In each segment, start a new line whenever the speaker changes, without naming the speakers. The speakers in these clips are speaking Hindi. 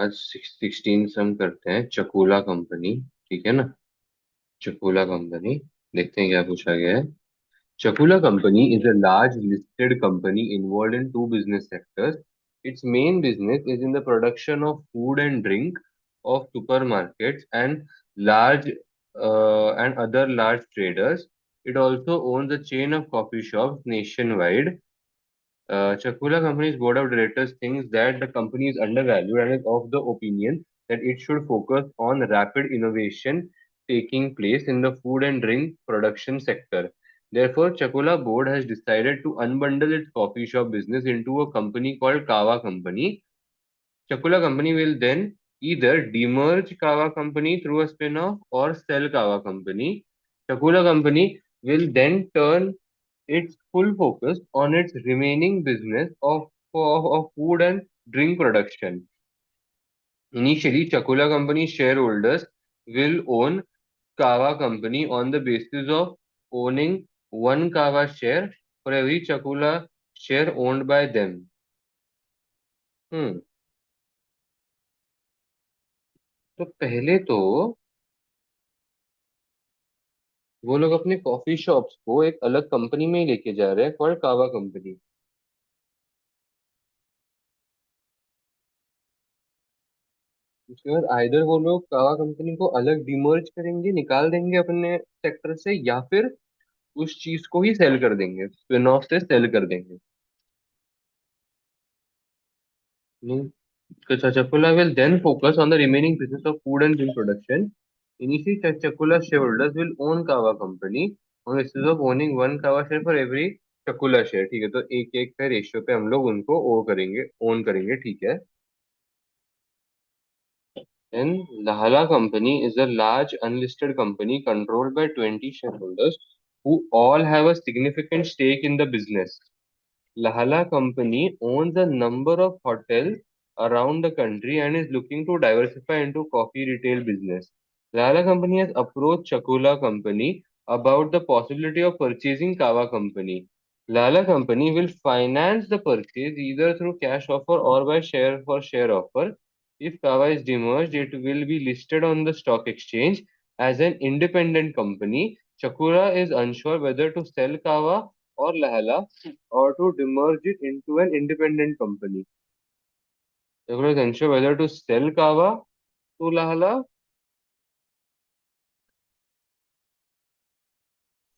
आज 16 से हम करते हैं चकोला कंपनी। ठीक है ना। चकोला कंपनी, देखते हैं क्या पूछा गया है। Chakola company is a large listed company involved in two business sectors. Its main business is in the production of food and drink of supermarkets and large and other large traders. It also owns a chain of coffee shops nationwide. Chakula Company's board of directors thinks that the company is undervalued and is of the opinion that it should focus on rapid innovation taking place in the food and drink production sector. Therefore, Chakula board has decided to unbundle its coffee shop business into a company called Kawa Company. Chakula Company will then either demerge Kawa Company through a spin-off or sell Kawa Company. Chakula Company will then turn its full focus on its remaining business of food and drink production. Initially, Chakula Company shareholders will own Kawa Company on the basis of owning one Kawa share for every Chakula share owned by them. हम्म तो पहले तो वो लोग अपने कॉफी शॉप्स को एक अलग कंपनी में ही लेके जा रहे हैं, कॉल्ड कावा कंपनी। उसके बाद आइदर वो लोग कावा कंपनी को अलग डिमर्ज करेंगे, निकाल देंगे अपने सेक्टर से, या फिर उस चीज को ही सेल कर देंगे, स्पिन ऑफ से सेल कर देंगे। नहीं, Chakula will then focus on the remaining business of food and drink production. Initially, Chakula shareholders will own Kawa company on the basis of owning one Kawa share for every Chakula share। ठीक है, तो एक एक का रेशियो पे हम लोग उनको ओ करेंगे, ओन करेंगे। ठीक है। Then Lahala Company is a large unlisted company controlled by 20 shareholders who all have a significant stake in the business. Lahala Company owns a number of hotels around the country and is looking to diversify into coffee retail business. Lahala Company has approached Chakula Company about the possibility of purchasing Kawa Company. Lala Company will finance the purchase either through cash offer or by share for share offer. If Kawa is demerged, it will be listed on the stock exchange as an independent company. Chakura is unsure whether to sell Kawa or Lahala or to demerge it into an independent company. Chakura is unsure whether to sell Kawa to Lahala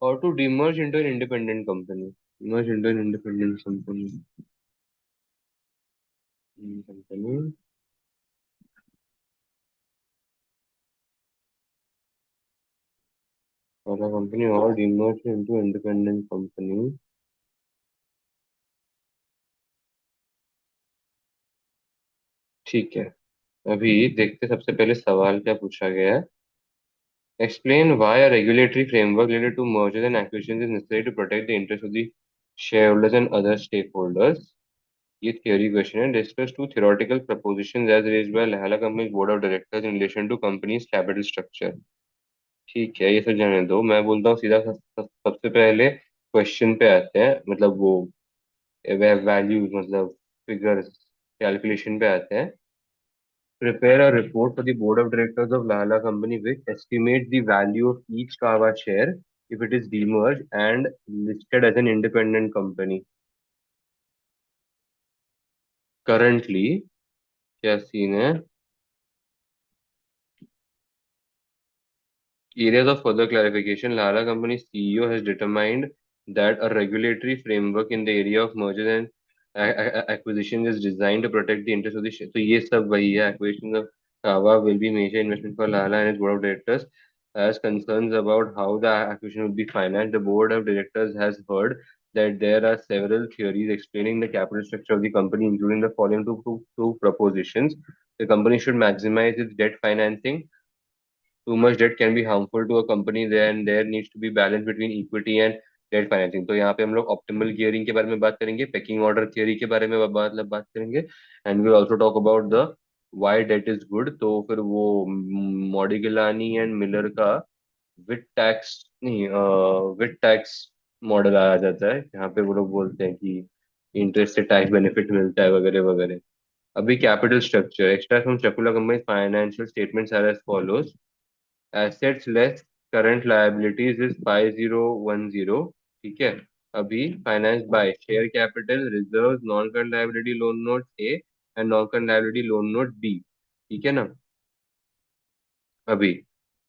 or to demerge into an independent company. Merge into an independent company. Company. Lahala company or demerge into independent company. ठीक है। अभी देखते सबसे पहले सवाल क्या पूछा गया है। Explain why a regulatory framework related to mergers and acquisitions is necessary to protect the interests of the shareholders and other stakeholders. ये theory question है. Discuss two theoretical propositions as raised by Lahala Company's board of directors in relation to company's capital structure. ठीक है, ये सब जाने दो। मैं बोलता हूँ सीधा सबसे पहले क्वेश्चन पे आते हैं, मतलब वो वैल्यूज, मतलब फिगर्स, कैलकुलेशन पे आते हैं। Prepare a report for the board of directors of Lala Company which estimates the value of each Kawa share if it is demerged and listed as an independent company. Currently, क्या सीन है? Areas of further clarification. Lala Company's CEO has determined that a regulatory framework in the area of mergers and acquisitions is designed to protect the interests of the share. तो ये सब वही है। Acquisition of Kawa will be major investment for Lala and its board of directors. As concerns about how the acquisition will be financed, the board of directors has heard that there are several theories explaining the capital structure of the company, including the following two propositions. The company should maximize its debt financing. Too much debt can be harmful to a company, then there needs to be balance between equity and debt financing. तो यहाँ पे हम लोग ऑप्टिमल गियरिंग के बारे में बात करेंगे, पेकिंग ऑर्डर थियरी के बारे में बात करेंगे, and we also talk about the why debt is good. तो फिर वो मॉडिगलानी एंड मिलर का विद टैक्स, नहीं, विद टैक्स मॉडल आ जाता है, यहाँ पे वो लोग बोलते हैं कि इंटरेस्ट से टैक्स बेनिफिट मिलता है वगैरह वगैरह। अभी capital structure extra from Chakula company financial statements are as follows. Assets less current liabilities is 5010. ठीक है. अभी finance by share capital reserve non current liability loan note A and non current liability loan note B. ठीक है ना. अभी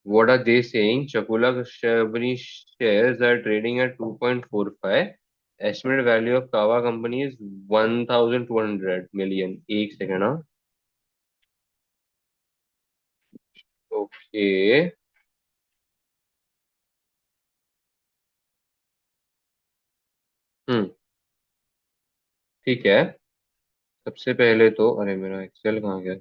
what are they saying? Chakula company shares are trading at 2.45. Estimated value of Kawa company is 1200 million. एक सेकंड. हाँ. ओके. हम्म. ठीक है. सबसे पहले तो अरे मेरा एक्सेल कहाँ गया.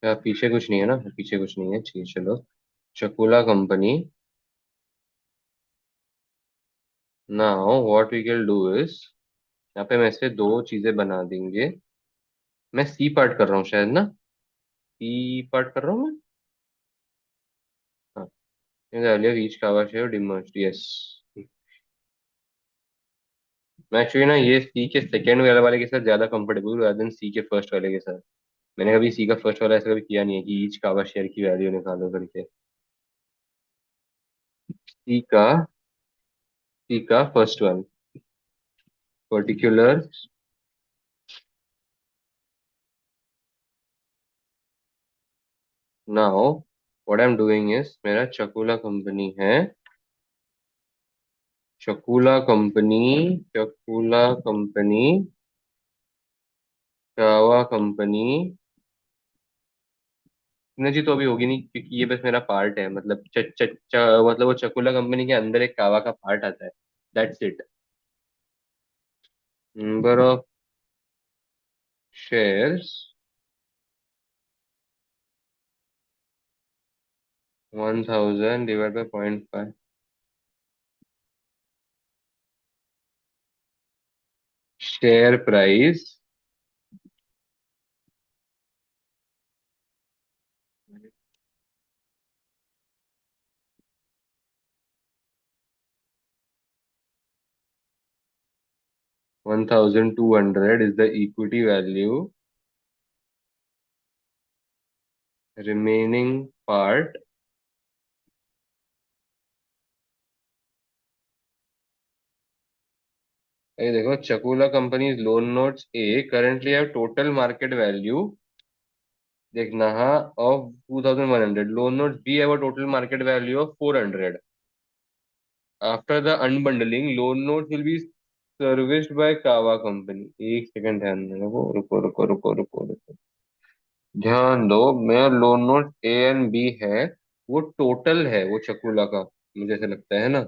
क्या पीछे कुछ नहीं है ना. पीछे कुछ नहीं है. ठीक, चलो. Chakula company. Now what we can do is, यहाँ पे मैं से दो चीजें बना देंगे. मैं सी पार्ट कर रहा हूँ शायद ना. सी पार्ट कर रहा हूँ मैं. हाँ. earlier each Kava share demerged. Yes. मैं एक्चुअली ना ये सी के सेकंड वाले के साथ ज्यादा कंफर्टेबल हूँ rather than सी के फर्स्ट वाले के साथ. मैंने कभी सी का फर्स्ट वाला ऐसा कभी किया नहीं है कि ईच कावा शेयर की वैल्यू निकालो करके. सी का first one. Particular. Now what I am doing is, मेरा चकुला कंपनी है. चकुला कंपनी. चकुला कंपनी. कावा कंपनी. जी तो अभी होगी नहीं क्योंकि ये बस मेरा पार्ट है. मतलब मतलब वो चकुला कंपनी के अंदर एक कावा का पार्ट आता है. That's it. Number of shares 1000 divide by 0.5. Share price 1200 is the equity value. Remaining part. ये देखो Chakula company's loan notes A currently have total market value. देखना हाँ. Of 2100. Loan notes B have a total market value of 400. After the unbundling, loan notes will be serviced by Kawa company. एक सेकंड ध्यान दो. रुको रुको रुको रुको रुको रुको. ध्यान दो. मेरा loan note A and B है. वो टोटल है वो चकुला का. मुझे ऐसा लगता है ना.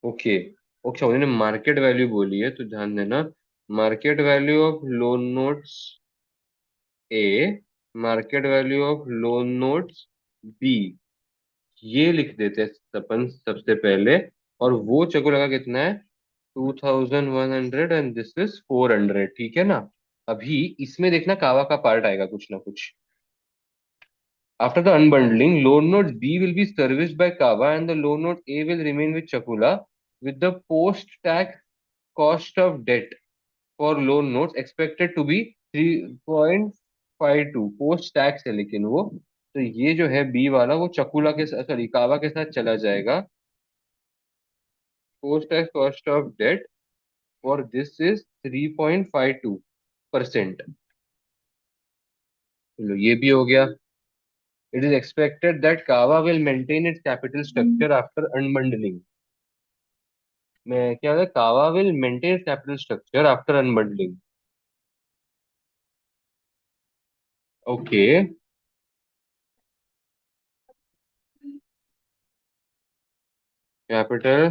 ओके. ओके उन्होंने मार्केट वैल्यू बोली है तो ध्यान देना. Market value of loan notes A. Market value of loan notes B. ये लिख देते हैं अपन सबसे पहले. और वो चको लगा कितना है. 2100 एंड दिस इज 400. ठीक है ना. अभी इसमें देखना कावा का पार्ट आएगा कुछ ना कुछ. After the unbundling, loan note B will be serviced by Kava and the loan note A will remain with Chakula with the post-tax cost of debt for loan notes expected to be 3.52. Post tax है लेकिन वो. तो ये जो है बी वाला वो चकुला के साथ सॉरी कावा के साथ चला जाएगा. Post tax cost of debt for this is 3.52%. चलो ये भी हो गया. It is expected that Kava will maintain its capital structure after unbundling. मैं क्या होता है Kava will maintain capital structure after unbundling. Okay. Capital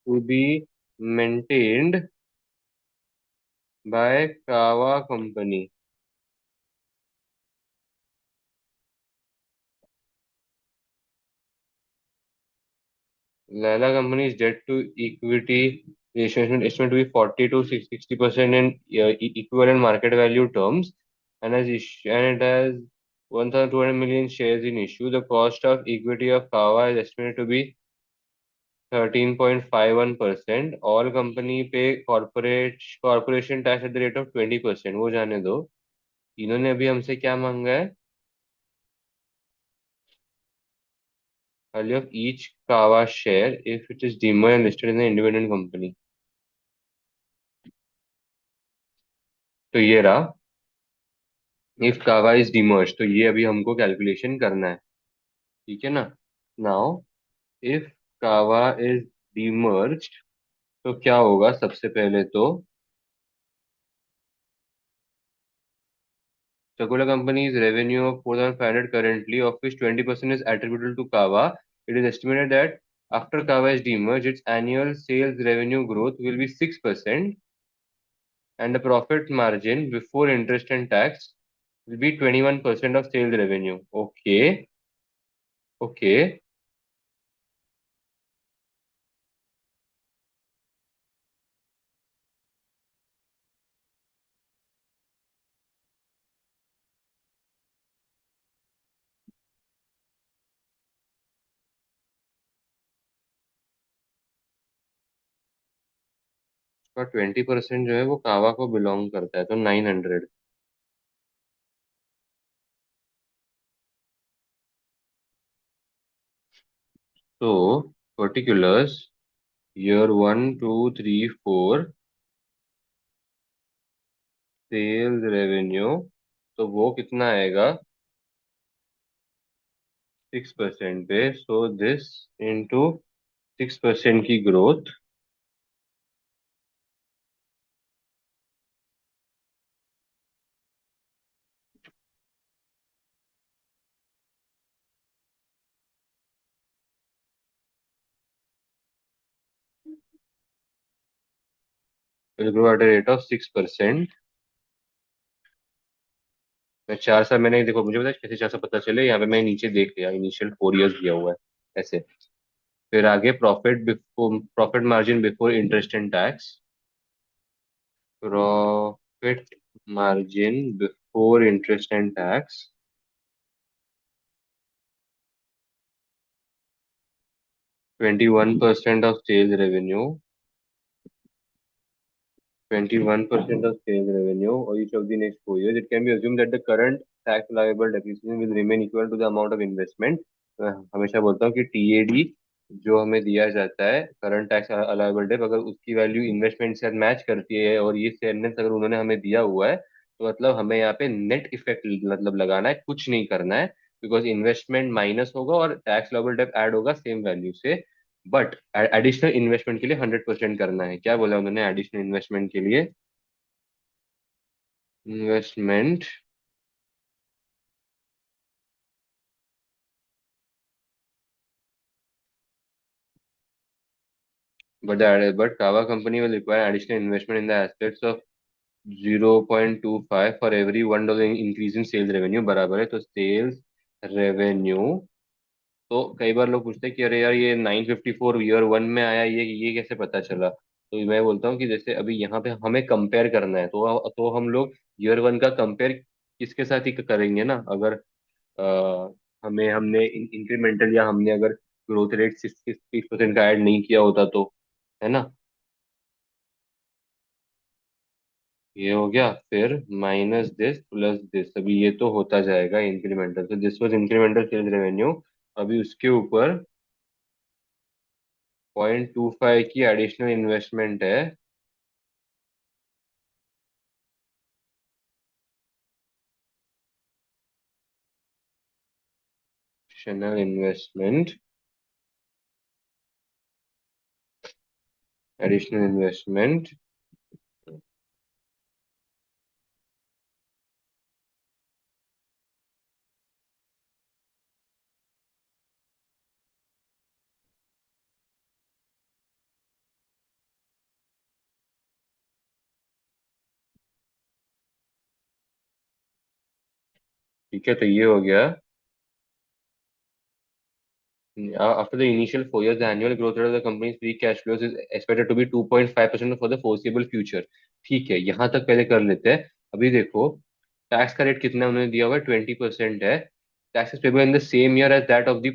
to be maintained by Kawa company. Lala company's debt to equity ratio is estimated to be 40 to 60% in equivalent market value terms, and it has 1,200 million shares in issue. The cost of equity of Kawa is estimated to be 13.51%. All company pay corporation tax at the rate of 20%. वो जाने दो. इन्होंने अभी हमसे क्या मांगा है? Value of each Kawa share if it is demerged and listed in an independent company. तो ये रहा. इफ कावा इज डिमर्ज, तो ये अभी हमको कैलकुलेशन करना है. ठीक है ना. नाउ इफ कावा इज डिमर्ज, तो क्या होगा सबसे पहले तो. Coca-Cola Company's revenue of 4,500 currently, of which 20% is attributable to Kava. It is estimated that after Kava is demerged, its annual sales revenue growth will be 6%, and the profit margin before interest and tax will be 21% of sales revenue. Okay, okay. उसका 20% जो है वो कावा को बिलोंग करता है, तो 900. तो पर्टिकुलर्स ईयर 1 2 3 4 सेल्स रेवेन्यू, तो वो कितना आएगा 6% पे. सो दिस इंटू 6% की growth, will grow at a rate of 6%. मैं 4 साल, मैंने देखो मुझे पता है कैसे 4 साल पता चले, यहाँ पे मैं नीचे देख लिया इनिशियल 4 इयर्स दिया हुआ है ऐसे. फिर आगे profit margin before interest and tax. Profit margin before interest and tax 21% of sales revenue. 21% of sales revenue or each of the next 4 years. It can be assumed that the current tax liable depreciation will remain equal to the amount of investment. मैं हमेशा बोलता हूँ कि टीएडी जो हमें दिया जाता है करंट टैक्स अलाउेबल डेट, अगर उसकी वैल्यू इन्वेस्टमेंट से मैच करती है और ये सेवनेस अगर उन्होंने हमें दिया हुआ है, तो मतलब हमें यहाँ पे नेट इफेक्ट मतलब लगाना है, कुछ नहीं करना है. बिकॉज इन्वेस्टमेंट माइनस होगा और टैक्स लायबल डेट ऐड होगा सेम वैल्यू से. बट एडिशनल इन्वेस्टमेंट के लिए 100% करना है. क्या बोला उन्होंने एडिशनल इन्वेस्टमेंट के लिए? Investment but Kava company will require additional investment in the aspects of 0.25 for every $1 increase in sales revenue. बराबर है, तो सेल्स रेवेन्यू. तो कई बार लोग पूछते हैं कि अरे यार ये 954 ईयर 1 में आया, ये कैसे पता चला. तो मैं बोलता हूँ कि जैसे अभी यहाँ पे हमें कंपेयर करना है, तो हम लोग ईयर 1 का कंपेयर किसके साथ ही करेंगे ना. अगर हमें हमने इंक्रीमेंटल या हमने अगर ग्रोथ रेट 60% का ऐड नहीं किया होता तो, है ना. ये हो गया. फिर माइनस दिस प्लस दिस, अभी ये तो होता जाएगा इंक्रीमेंटल, तो this was incremental sales revenue. अभी उसके ऊपर 0.25 की एडिशनल इन्वेस्टमेंट है. Additional investment, additional investment. ठीक है, तो ये हो गया। After the initial 4 years, the annual growth rate of the company's free cash flows is expected to be 2.5% for the foreseeable future. ठीक है, यहाँ तक पहले कर लेते हैं। अभी देखो, टैक्स का रेट कितना उन्होंने दिया हुआ है, 20% है। Tax payable in the same year as that of the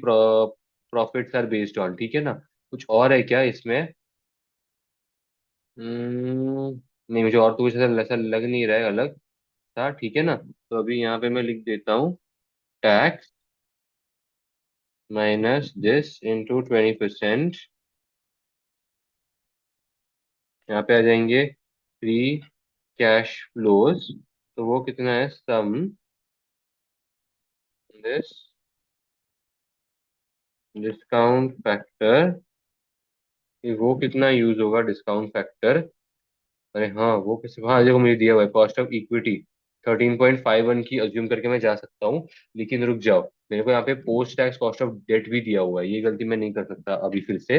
profits are based on. ठीक है ना? कुछ और है क्या इसमें? नहीं, मुझे और तो कुछ ऐसा ऐसा लग नहीं रहा है अलग था। ठीक है ना? तो अभी यहाँ पे मैं लिख देता हूँ, टैक्स माइनस दिस इंटू 20%। यहाँ पे आ जाएंगे फ्री कैश फ्लोज। तो वो कितना है, सम दिस डिस्काउंट फैक्टर। वो कितना यूज होगा डिस्काउंट फैक्टर? अरे हाँ, वो कैसे, हाँ देखो मुझे दिया हुआ है, कॉस्ट ऑफ इक्विटी 13.51 की अज्यूम करके मैं जा सकता हूँ। लेकिन रुक जाओ, मेरे को यहाँ पे post tax cost of debt भी दिया हुआ है, ये गलती मैं नहीं कर सकता अभी फिर से।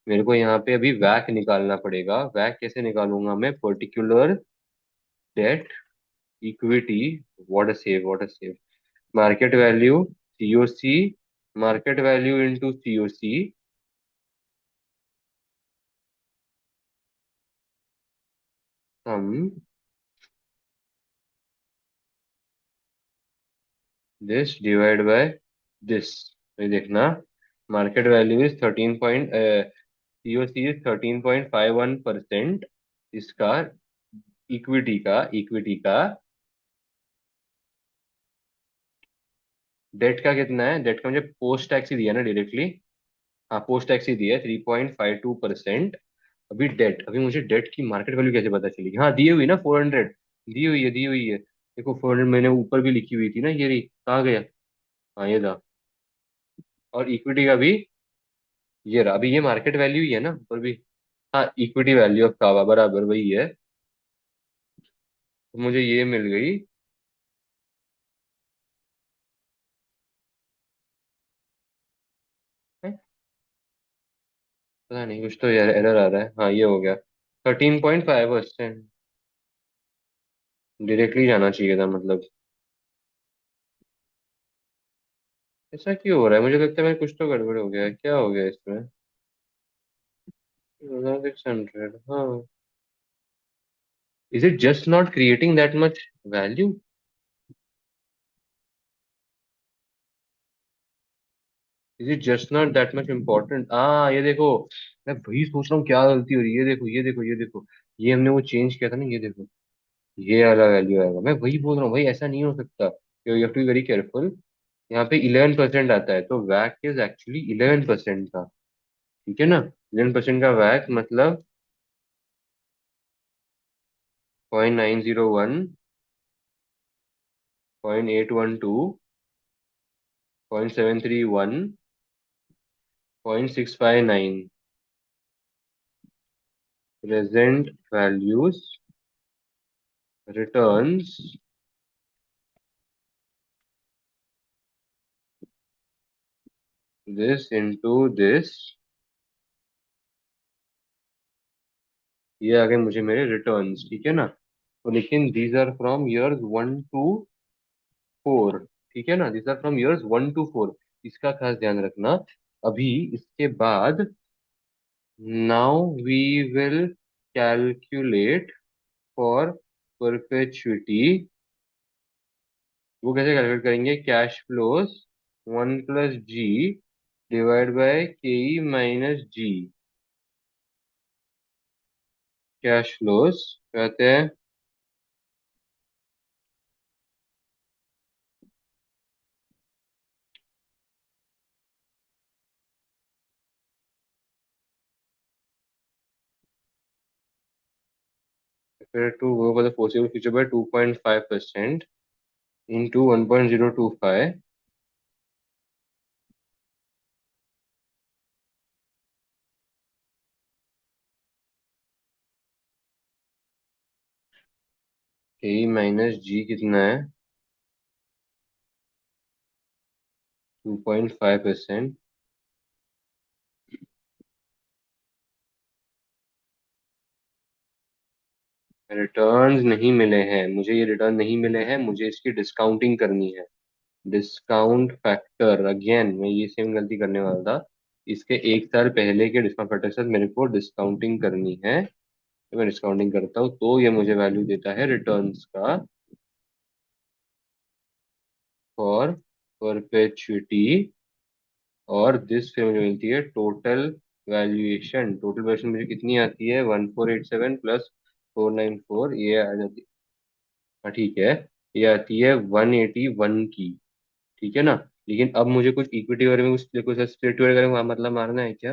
मेरे को यहाँ पे अभी वैक निकालना पड़ेगा। वैक कैसे निकालूंगा मैं? Particular debt equity, what a save, market value COC, market value into COC, sum this divide by this. ये देखना, market value is 13 point, COC is 13.51%। इसका इक्विटी का डेट का कितना है? डेट का मुझे पोस्ट टैक्स ही दिया ना डायरेक्टली। हाँ, पोस्ट टैक्स ही दिया है 3.52%। अभी डेट, अभी मुझे डेट की मार्केट वैल्यू कैसे पता चलेगी? हाँ, दी हुई ना 400, दी हुई है। देखो 400 मैंने ऊपर भी लिखी हुई थी ना, ये रही, कहाँ गया? हाँ, ये था। और इक्विटी का भी ये रहा। अभी ये मार्केट वैल्यू ही है ना ऊपर भी। हाँ, इक्विटी वैल्यू ऑफ कावा बराबर वही है। तो मुझे ये मिल गई है? पता नहीं, कुछ तो यार एरर आ रहा है। हाँ, ये हो गया 13.5%। डायरेक्टली जाना चाहिए था मतलब। ऐसा क्यों हो रहा है? मुझे लगता है मैं कुछ तो गड़बड़ हो गया है। क्या हो गया इसमें? 600, हाँ। Is it just not creating that much value? Is it just not that much important? ये देखो, मैं वही सोच रहा हूँ क्या गलती हो रही है। ये देखो, ये देखो, ये देखो, ये हमने वो चेंज किया था ना, ये देखो, ये वाला वैल्यू आएगा। मैं वही बोल रहा हूँ भाई, ऐसा नहीं हो सकता। You have to be very careful. यहाँ पे 11% आता है, तो वैक इज एक्चुअली 11% का। ठीक है ना? 11% का वैक मतलब 0.901, 0.812, 0.731, 0.659। Present values returns this into this. ये आ गए मुझे मेरे रिटर्न्स। ठीक है ना? तो लेकिन these are from years 1 to 4। ठीक है ना? These are from years 1 to 4। इसका खास ध्यान रखना। अभी इसके बाद, now we will calculate for perpetuity. वो कैसे कैलकुलेट करेंगे? Cash flows 1 + G divide by K minus G. Cash flows कहते हैं, to go for the foreseeable future by 2.5% into 1.025 के माइनस जी कितना है? 2.5%। रिटर्न्स नहीं मिले हैं मुझे, ये रिटर्न नहीं मिले हैं मुझे, इसकी डिस्काउंटिंग करनी है। डिस्काउंट फैक्टर, अगेन मैं ये सेम गलती करने वाला था। इसके एक साल पहले के डिस्काउंट फैक्टर के साथ मेरे को डिस्काउंटिंग करनी है। तो मैं डिस्काउंटिंग करता हूँ तो ये मुझे वैल्यू देता है रिटर्न्स का फॉर परपेचुइटी। और दिस फिर मुझे मिलती है टोटल वैल्यूएशन। टोटल वैल्यूएशन मुझे कितनी आती है, 1487 प्लस 494, ये आ जाती है। हाँ ठीक है, ये आती है 181 की। ठीक है ना। लेकिन अब मुझे कुछ इक्विटी वगैरह में कुछ स्प्लिट वगैरह का मतलब मारना है क्या?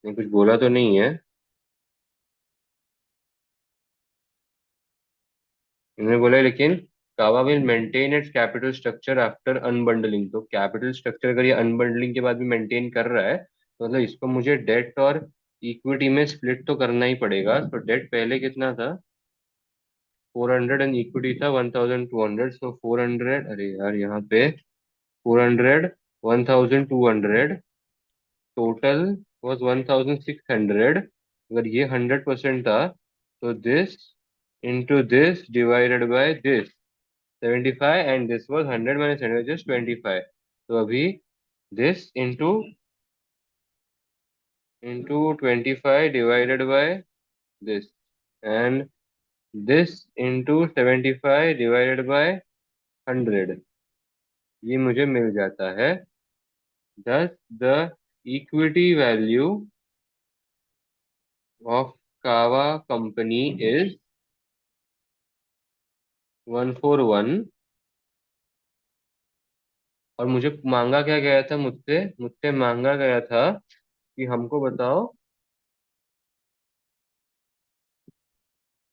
नहीं, कुछ बोला तो नहीं है इन्होंने, बोला है लेकिन Kava will maintain its capital structure after unbundling. तो कैपिटल स्ट्रक्चर अगर ये अनबंडलिंग के बाद भी मेंटेन कर रहा है तो मतलब इसको मुझे डेट और इक्विटी में स्प्लिट तो करना ही पड़ेगा। तो डेट पहले कितना था, 400, एंड इक्विटी था 1200। सो 400, अरे यार यहाँ पे 400, 1200, टोटल वॉज 1600। अगर ये 100% था तो this into this divided by this 75, and this was 100 minus 100 just 25। तो अभी this into 25 divided by this, and this into 75 divided by 100, ये मुझे मिल जाता है। thus the equity value of कावा कंपनी इज 141। और मुझे मांगा क्या गया था, मुझसे मुझसे मांगा गया था कि हमको बताओ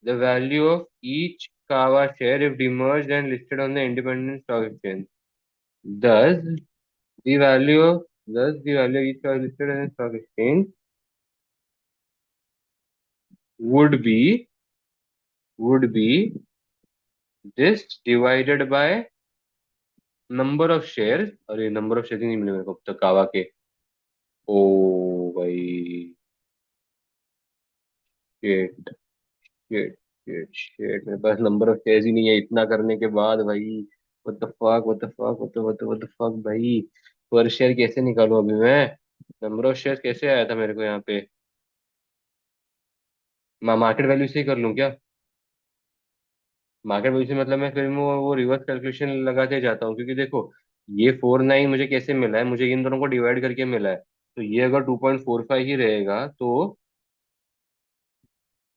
the value of each Kava share if demerged and listed on the independent stock exchange. Thus, the value of each stock listed on the stock exchange would be would be this divided by number of shares। और ये नंबर ऑफ शेयर नहीं मिले मेरे को अब तक कावा के। ओ भाई, शिट शिट शिट शिट, मेरे पास नंबर ऑफ शेयर्स ही नहीं है इतना करने के बाद भाई। What the fuck, what the fuck, what the fuck भाई। पर शेयर कैसे निकालूं अभी मैं? नंबर ऑफ शेयर कैसे आया था मेरे को यहाँ पे? मैं मार्केट वैल्यू से ही कर लूँ क्या? मार्केट वैल्यू से मतलब मैं फिर वो रिवर्स कैलकुलेशन लगाते जाता हूँ, क्योंकि देखो ये 49 मुझे कैसे मिला है, मुझे इन दोनों को डिवाइड करके मिला है। तो ये अगर 2.45 ही रहेगा तो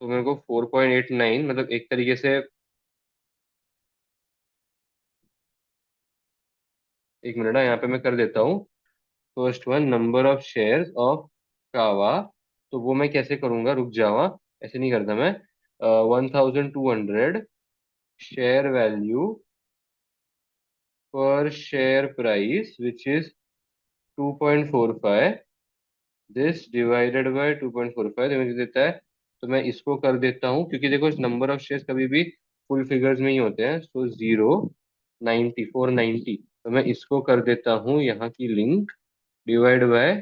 मेरे को 4.89 मतलब एक तरीके से। एक मिनट यहाँ पे मैं कर देता हूँ। First one, number of shares of कावा। तो वो मैं कैसे करूंगा, रुक जावा, ऐसे नहीं करता मैं। 1200 शेयर वैल्यू पर share price which is 2.45, this divided by 2.45 मुझे देता है। तो मैं इसको कर देता हूँ, क्योंकि देखो नंबर ऑफ शेयर्स कभी भी फुल फिगर्स में ही होते हैं। सो 490। तो मैं इसको कर देता हूँ यहाँ की लिंक, डिवाइड बाय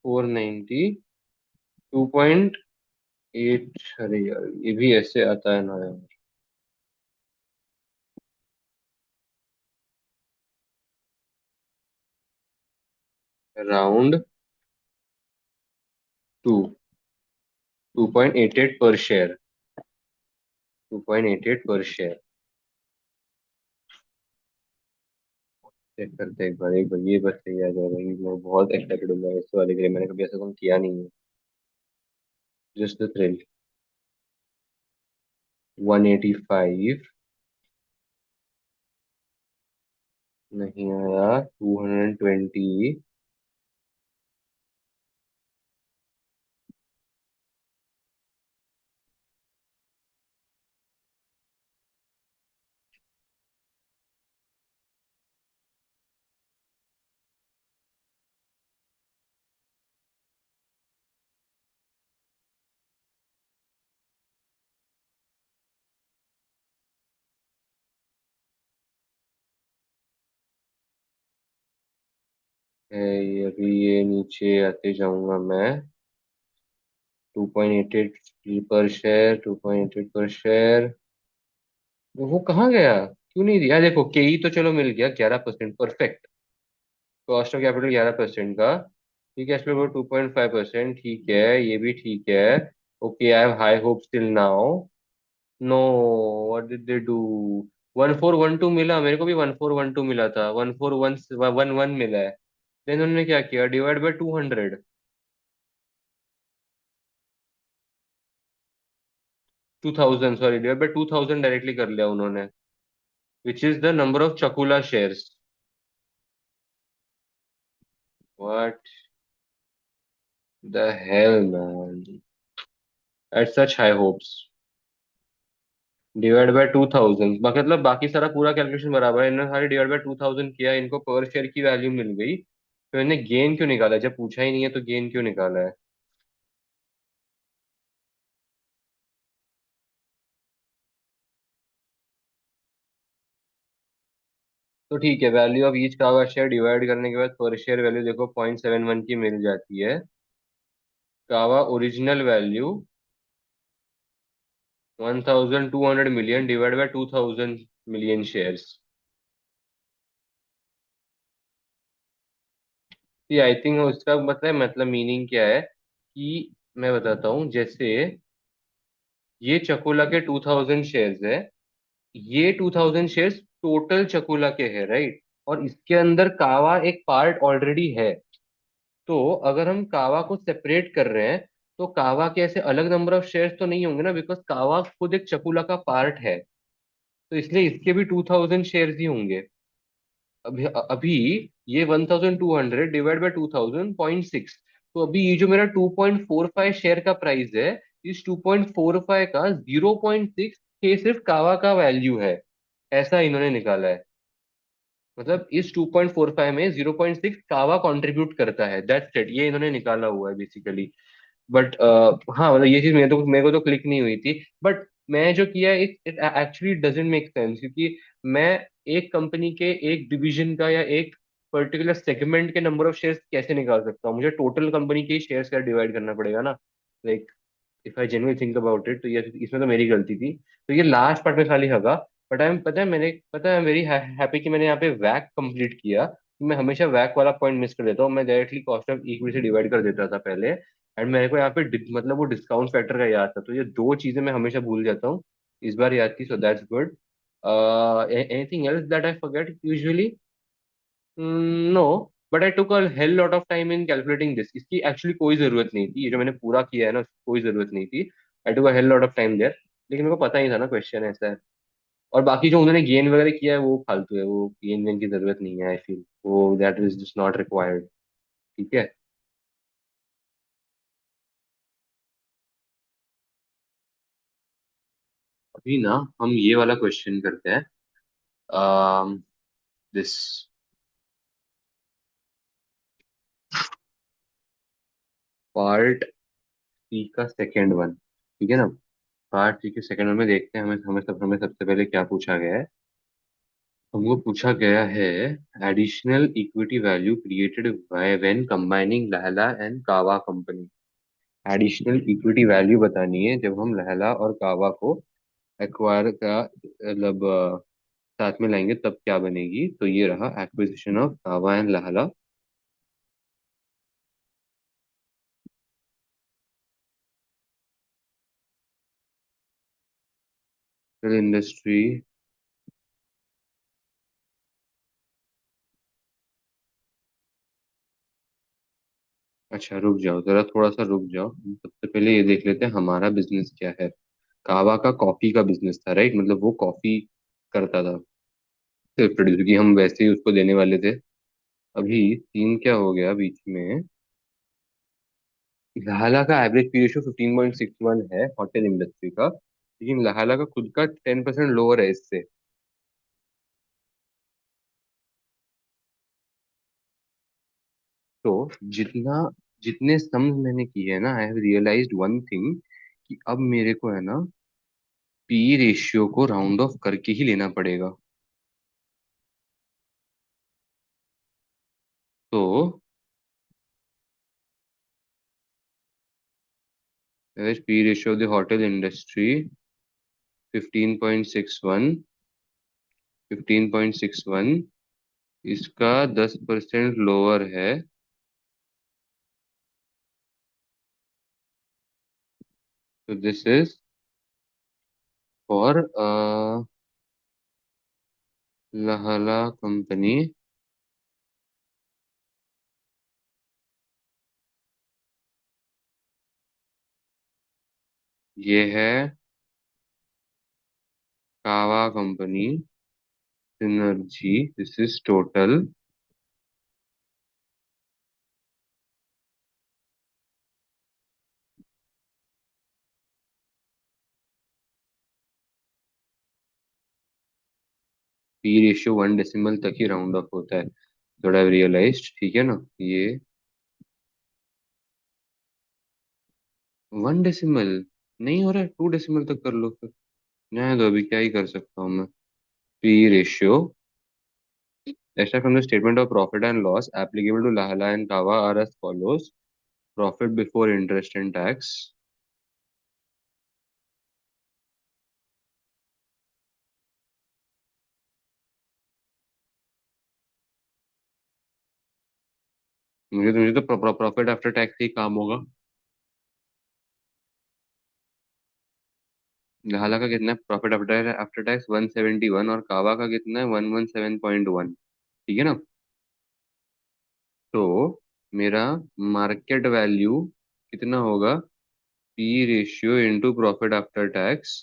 490, 2.8। अरे यार ये भी ऐसे आता है ना यार। राउंड टू, 2.88 पर शेयर, 2.88 पर शेयर। चेक करते हैं एक बार ये बस सही आ जाए भाई, मैं बहुत एक्साइटेड हूँ इस वाले के लिए, मैंने कभी ऐसा काम किया नहीं है। Just the thrill. 185 नहीं आया, 220। अभी ये नीचे आते जाऊंगा मैं। 2.88 पर शेयर, 2.88 पर शेयर। वो कहाँ गया? क्यों नहीं दिया? देखो केई तो चलो मिल गया 11%, परफेक्ट। कॉस्ट ऑफ कैपिटल 11% का। ठीक है, इसमें वो 2.5%, ठीक है, ये भी ठीक है। Okay, I have high hope still now. No, what did they do? 1412 मिला मेरे को भी, 1412 मिला था, 1411 मिला है। देन उन्होंने क्या किया, divide by 200। 2000, sorry, divide by 2000 directly कर लिया उन्होंने, which is the number of Chakula shares. What the hell man, at such high hopes. Divide by 2000, मतलब बाकी सारा पूरा कैलकुलेशन बराबर है, इन्होंने सारी डिवाइड बाय 2000 किया, इनको पर शेयर की वैल्यू मिल गई, तो इन्हें गेन क्यों निकाला? जब पूछा ही नहीं है तो गेन क्यों निकाला है? तो ठीक है, वैल्यू ऑफ ईच कावा शेयर डिवाइड करने के बाद पर शेयर वैल्यू देखो 0.71 की मिल जाती है। कावा original value 1200 million divide by 2000 million shares. ये आई थिंक उसका मतलब मीनिंग क्या है कि, मैं बताता हूँ, जैसे ये चकोला के 2000 शेयर्स है, ये 2000 शेयर्स टोटल चकोला के है, राइट? और इसके अंदर कावा एक पार्ट ऑलरेडी है। तो अगर हम कावा को सेपरेट कर रहे हैं, तो कावा के ऐसे अलग नंबर ऑफ शेयर्स तो नहीं होंगे ना, बिकॉज कावा खुद एक चकुला का पार्ट है। तो इसलिए इसके भी 2000 शेयर्स ही होंगे। अभी अभी ये 1200 डिवाइड बाय 2000, 0.6। तो अभी ये जो मेरा 2.45 शेयर का प्राइस है, इस 2.45 का 0.6 ये सिर्फ कावा का वैल्यू है, ऐसा इन्होंने निकाला है। मतलब इस 2.45 में 0.6 कावा कंट्रीब्यूट करता है, दैट्स इट, ये इन्होंने निकाला हुआ है बेसिकली। बट हाँ, मतलब ये चीज मेरे को तो क्लिक नहीं हुई थी, बट मैं जो किया, it it actually doesn't make sense, क्योंकि मैं एक कंपनी के एक डिवीजन का या एक पर्टिकुलर सेगमेंट के नंबर ऑफ शेयर्स कैसे निकाल सकता हूँ? मुझे टोटल कंपनी के शेयर्स का डिवाइड करना पड़ेगा ना। Like, if I genuinely think about it, तो ये इसमें तो मेरी गलती थी। तो ये लास्ट पार्ट में खाली होगा। बट आई एम पता है, मैंने पता है, वेरी हैप्पी कि मैंने यहाँ पे वैक कंप्लीट किया। मैं हमेशा वैक वाला पॉइंट मिस कर देता हूँ, मैं डायरेक्टली कॉस्ट ऑफ इक्विटी से डिवाइड कर देता था पहले, एंड मेरे को यहाँ पे मतलब वो डिस्काउंट फैक्टर का याद था, तो ये दो चीजें मैं हमेशा भूल जाता हूँ। इस बार याद थी, so that's good. Anything else that I forget usually? No, but I took a hell lot of time in calculating this. इसकी एक्चुअली कोई जरूरत नहीं थी, ये जो मैंने पूरा किया है ना, उसकी कोई जरूरत नहीं थी। I took a hell lot of time there, लेकिन मेरे को पता ही था ना क्वेश्चन ऐसा है। और बाकी जो उन्होंने गेन वगैरह किया है वो फालतू है, वो गेन वेन की जरूरत नहीं है, आई फील वो that is just not required. ठीक है। अभी ना हम ये वाला क्वेश्चन करते हैं, दिस पार्ट सी का सेकेंड वन, ठीक है ना? पार्ट सी के सेकेंड वन में देखते हैं, हमें सबसे पहले क्या पूछा गया है। हमको पूछा गया है, additional equity value created by when combining Lahla and कावा कंपनी। एडिशनल इक्विटी वैल्यू बतानी है जब हम लहला और कावा को एक्वायर का मतलब साथ में लाएंगे, तब क्या बनेगी? तो ये रहा एक्विजिशन ऑफ कावा एंड लहला। इंडस्ट्री। अच्छा रुक जाओ जरा, थोड़ा सा रुक जाओ, हम सबसे पहले ये देख लेते हैं हमारा बिजनेस क्या है। कावा का कॉफी का बिजनेस था, राइट? मतलब वो कॉफी करता था सिर्फ प्रोड्यूस की, हम वैसे ही उसको देने वाले थे। अभी सीन क्या हो गया बीच में, लहाला का एवरेज पी रेशियो 15.61 है होटल इंडस्ट्री का, लेकिन लहाला का खुद का 10% लोअर है इससे। तो जितना जितने सम्स मैंने किए हैं ना, I have realised one thing, कि अब मेरे को है ना पी रेशियो को राउंड ऑफ करके ही लेना पड़ेगा। तो average P ratio of the hotel industry 15.61 15.61, इसका 10% लोअर है, तो this is for Lahla company. ये है Kava company, synergy, this is total. P ratio 1 decimal तक ही राउंड ऑफ होता है, थोड़ा रियलाइज्ड, ठीक है ना ये। 1 डेसिमल नहीं हो रहा है, 2 डेसिमल तक कर लो फिर। जाने दो, अभी क्या ही कर सकता हूँ मैं। P ratio extract from the statement of profit and loss applicable to Lahala and Kawa are as follows: profit before interest and tax। मुझे तो प्रॉफिट आफ्टर टैक्स ही काम होगा। लहाला का कितना है प्रॉफिट आफ्टर आफ्टर टैक्स? 171, और कावा का कितना है? 117.1, ठीक है ना। तो मेरा मार्केट वैल्यू कितना होगा? P ratio into profit after tax,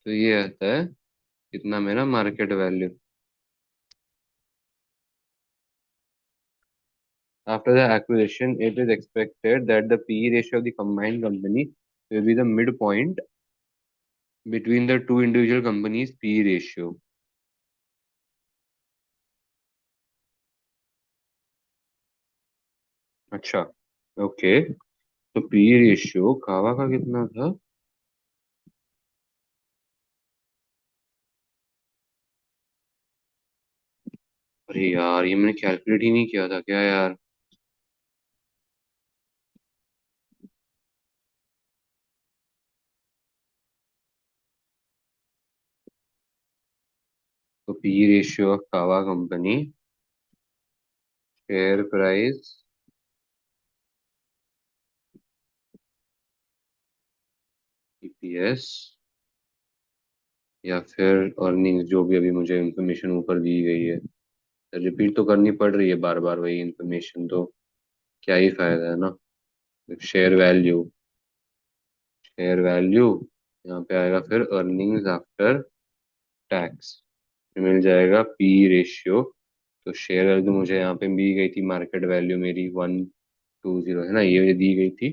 तो ये आता है कितना मेरा market value. After the acquisition, it is expected that the PE ratio of the combined company will be the midpoint between the two individual companies' PE ratio। अच्छा, ओके। तो PE रेशियो कावा का कितना था? अरे यार, ये मैंने कैलकुलेट ही नहीं किया था क्या यार। तो PE रेशियो ऑफ कावा कंपनी, शेयर प्राइस, EPS, या फिर अर्निंग्स, जो भी अभी मुझे इंफॉर्मेशन ऊपर दी गई है। रिपीट तो करनी पड़ रही है बार बार वही इंफॉर्मेशन, तो क्या ही फायदा है ना। शेयर वैल्यू, शेयर वैल्यू, यहाँ पे आएगा फिर अर्निंग्स आफ्टर टैक्स, मिल जाएगा पी रेशियो। तो शेयर वैल्यू मुझे यहाँ पे दी गई थी, मार्केट वैल्यू मेरी 120 है ना, ये मुझे दी गई थी।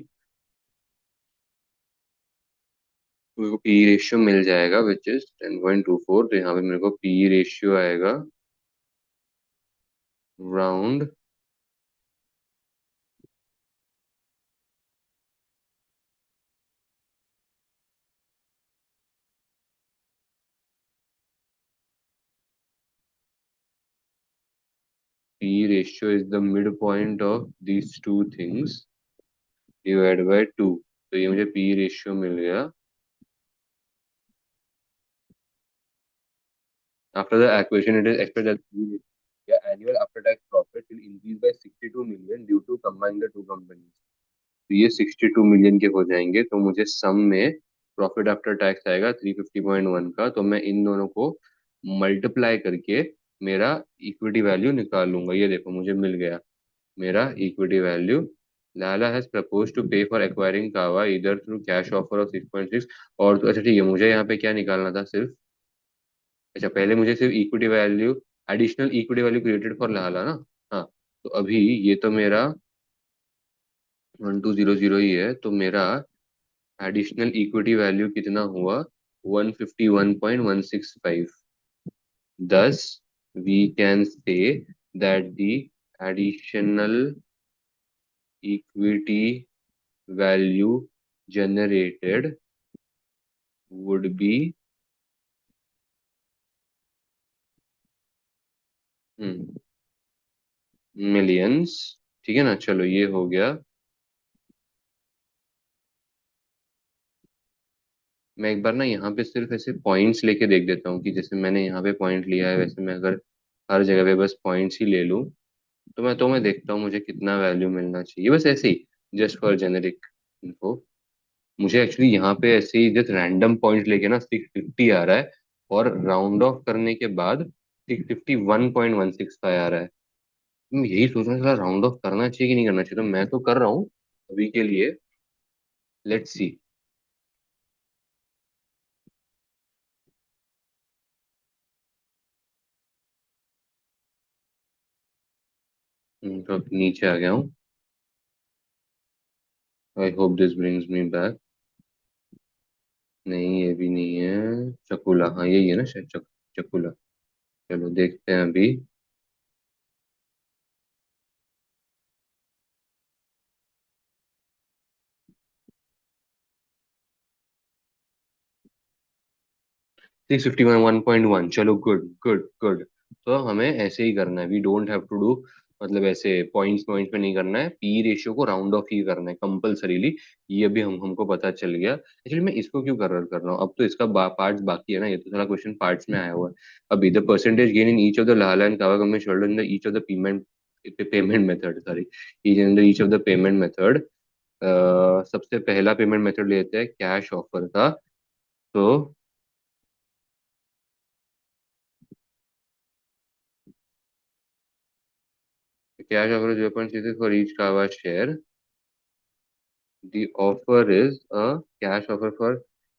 तो मेरे को पी रेशियो मिल जाएगा विच इज 10.24, तो यहाँ पे मेरे को पी रेशियो आएगा round, P ratio is the mid point of these two things divide by 2, तो ये मुझे पी रेशियो मिल गया। After the acquisition, it is expected that the annual after-tax profit will increase by 62 million due to combine the two companies। तो ये 62 मिलियन के हो जाएंगे, तो मुझे सम में प्रॉफिट आफ्टर टैक्स आएगा 350.1 का। तो मैं इन दोनों को मल्टीप्लाई करके मेरा इक्विटी वैल्यू निकाल लूंगा। ये देखो मुझे मिल गया मेरा equity value. Lala has propose to pay for acquiring Kava इधर थ्रू कैश ऑफर ऑफ 6.6। और तो अच्छा ठीक है, मुझे यहाँ पे क्या निकालना था सिर्फ, अच्छा पहले मुझे सिर्फ equity value, additional equity value created for Lahla ना। हाँ, तो अभी ये तो मेरा 1200 ही है, तो मेरा एडिशनल इक्विटी वैल्यू कितना हुआ? 151.165। Thus we can say that the additional equity value generated would be millions, ठीक है ना। चलो ये हो गया। मैं एक बार ना यहाँ पे सिर्फ ऐसे पॉइंट्स लेके देख देता हूँ कि जैसे मैंने यहाँ पे पॉइंट लिया है, वैसे मैं अगर हर जगह पे बस पॉइंट्स ही ले लूँ तो मैं देखता हूँ मुझे कितना वैल्यू मिलना चाहिए, बस ऐसे ही, जस्ट फॉर जेनेरिक इन्फो। मुझे एक्चुअली यहाँ पे ऐसे ही जस्ट रैंडम पॉइंट लेके ना 650 आ रहा है, और राउंड ऑफ करने के बाद 651.165 आ रहा है। मैं यही सोच रहा हूँ राउंड ऑफ करना चाहिए कि नहीं करना चाहिए, तो मैं तो कर रहा हूँ अभी के लिए। Let's see. तो अब नीचे आ गया हूँ। I hope this brings me back. नहीं, ये भी नहीं है। चकुला, हाँ यही है ना शायद, चकुला। चलो देखते हैं अभी। 651.1, चलो गुड गुड गुड। तो हमें ऐसे ही करना है, we don't have to do, मतलब ऐसे पॉइंट्स पॉइंट्स पे नहीं करना है, पी रेशियो को राउंड ऑफ ही करना है कंपलसरीली। ये अभी हमको पता चल गया। एक्चुअली मैं इसको क्यों कर रहा हूँ, अब तो इसका पार्ट्स बाकी है ना, ये तो सारा क्वेश्चन पार्ट्स में आया हुआ है। अभी the percentage gain in each of the लाला एंड कावा company shoulder in the each of the payment, payment method, sorry, each of the payment method. सबसे पहला पेमेंट मेथड लेते हैं कैश ऑफर का। तो कैश ऑफर 0.66 फॉर ईच कावा share. The offer is a cash offer for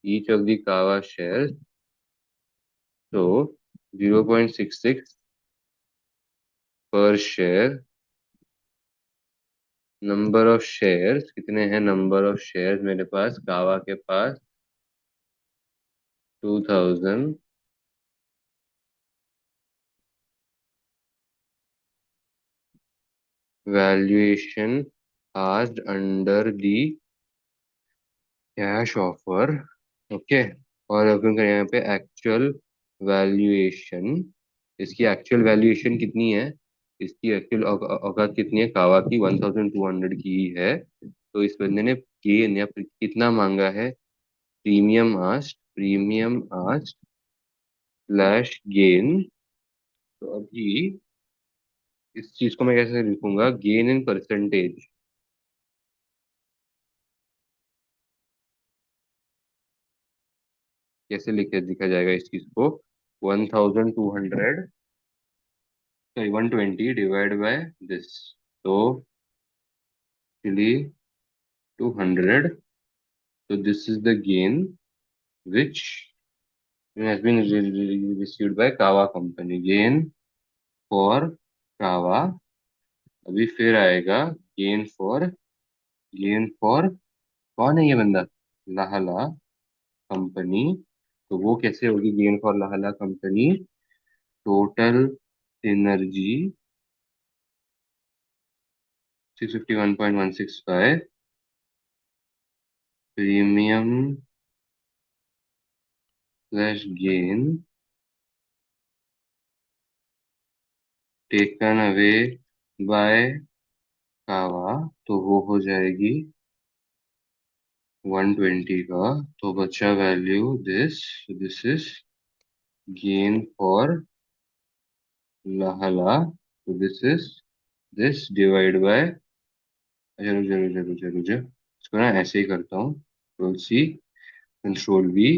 each of the Kava shares. So 0.66 per share. Number of shares कितने हैं, नंबर ऑफ शेयर्स मेरे पास, कावा के पास 2000। Valuation asked under the cash offer. Okay. और अपन करें यहाँ पे एक्चुअल वैल्यूएशन। इसकी एक्चुअल वैल्यूएशन कितनी है, इसकी एक्चुअल औकात कितनी है, कावा की 1200 की ही है। तो इस बंदे ने गेन या कितना मांगा है, प्रीमियम आस्ट स्लैश गेन। तो अभी इस चीज को मैं कैसे लिखूंगा, गेन इन परसेंटेज। कैसे लिखे लिखा जाएगा इस चीज को, 1200, सॉरी 120 डिवाइड बाय दिस। तो actually 200, so this is the gain which has been received by Kawa company, gain for Kawa। अभी फिर आएगा गेन फॉर कौन है ये बंदा, लाहला कंपनी। तो वो कैसे होगी गेन फॉर लाहला company, total energy 651.165, premium slash gain taken away by कावा। तो वो हो जाएगी 120 का। तो बचा value this, this is gain for लाहला। तो this is this divide by, जरूर जरूर जरूर जरूर जरूर इसको ना ऐसे ही करता हूँ, कंट्रोल सी कंट्रोल वी।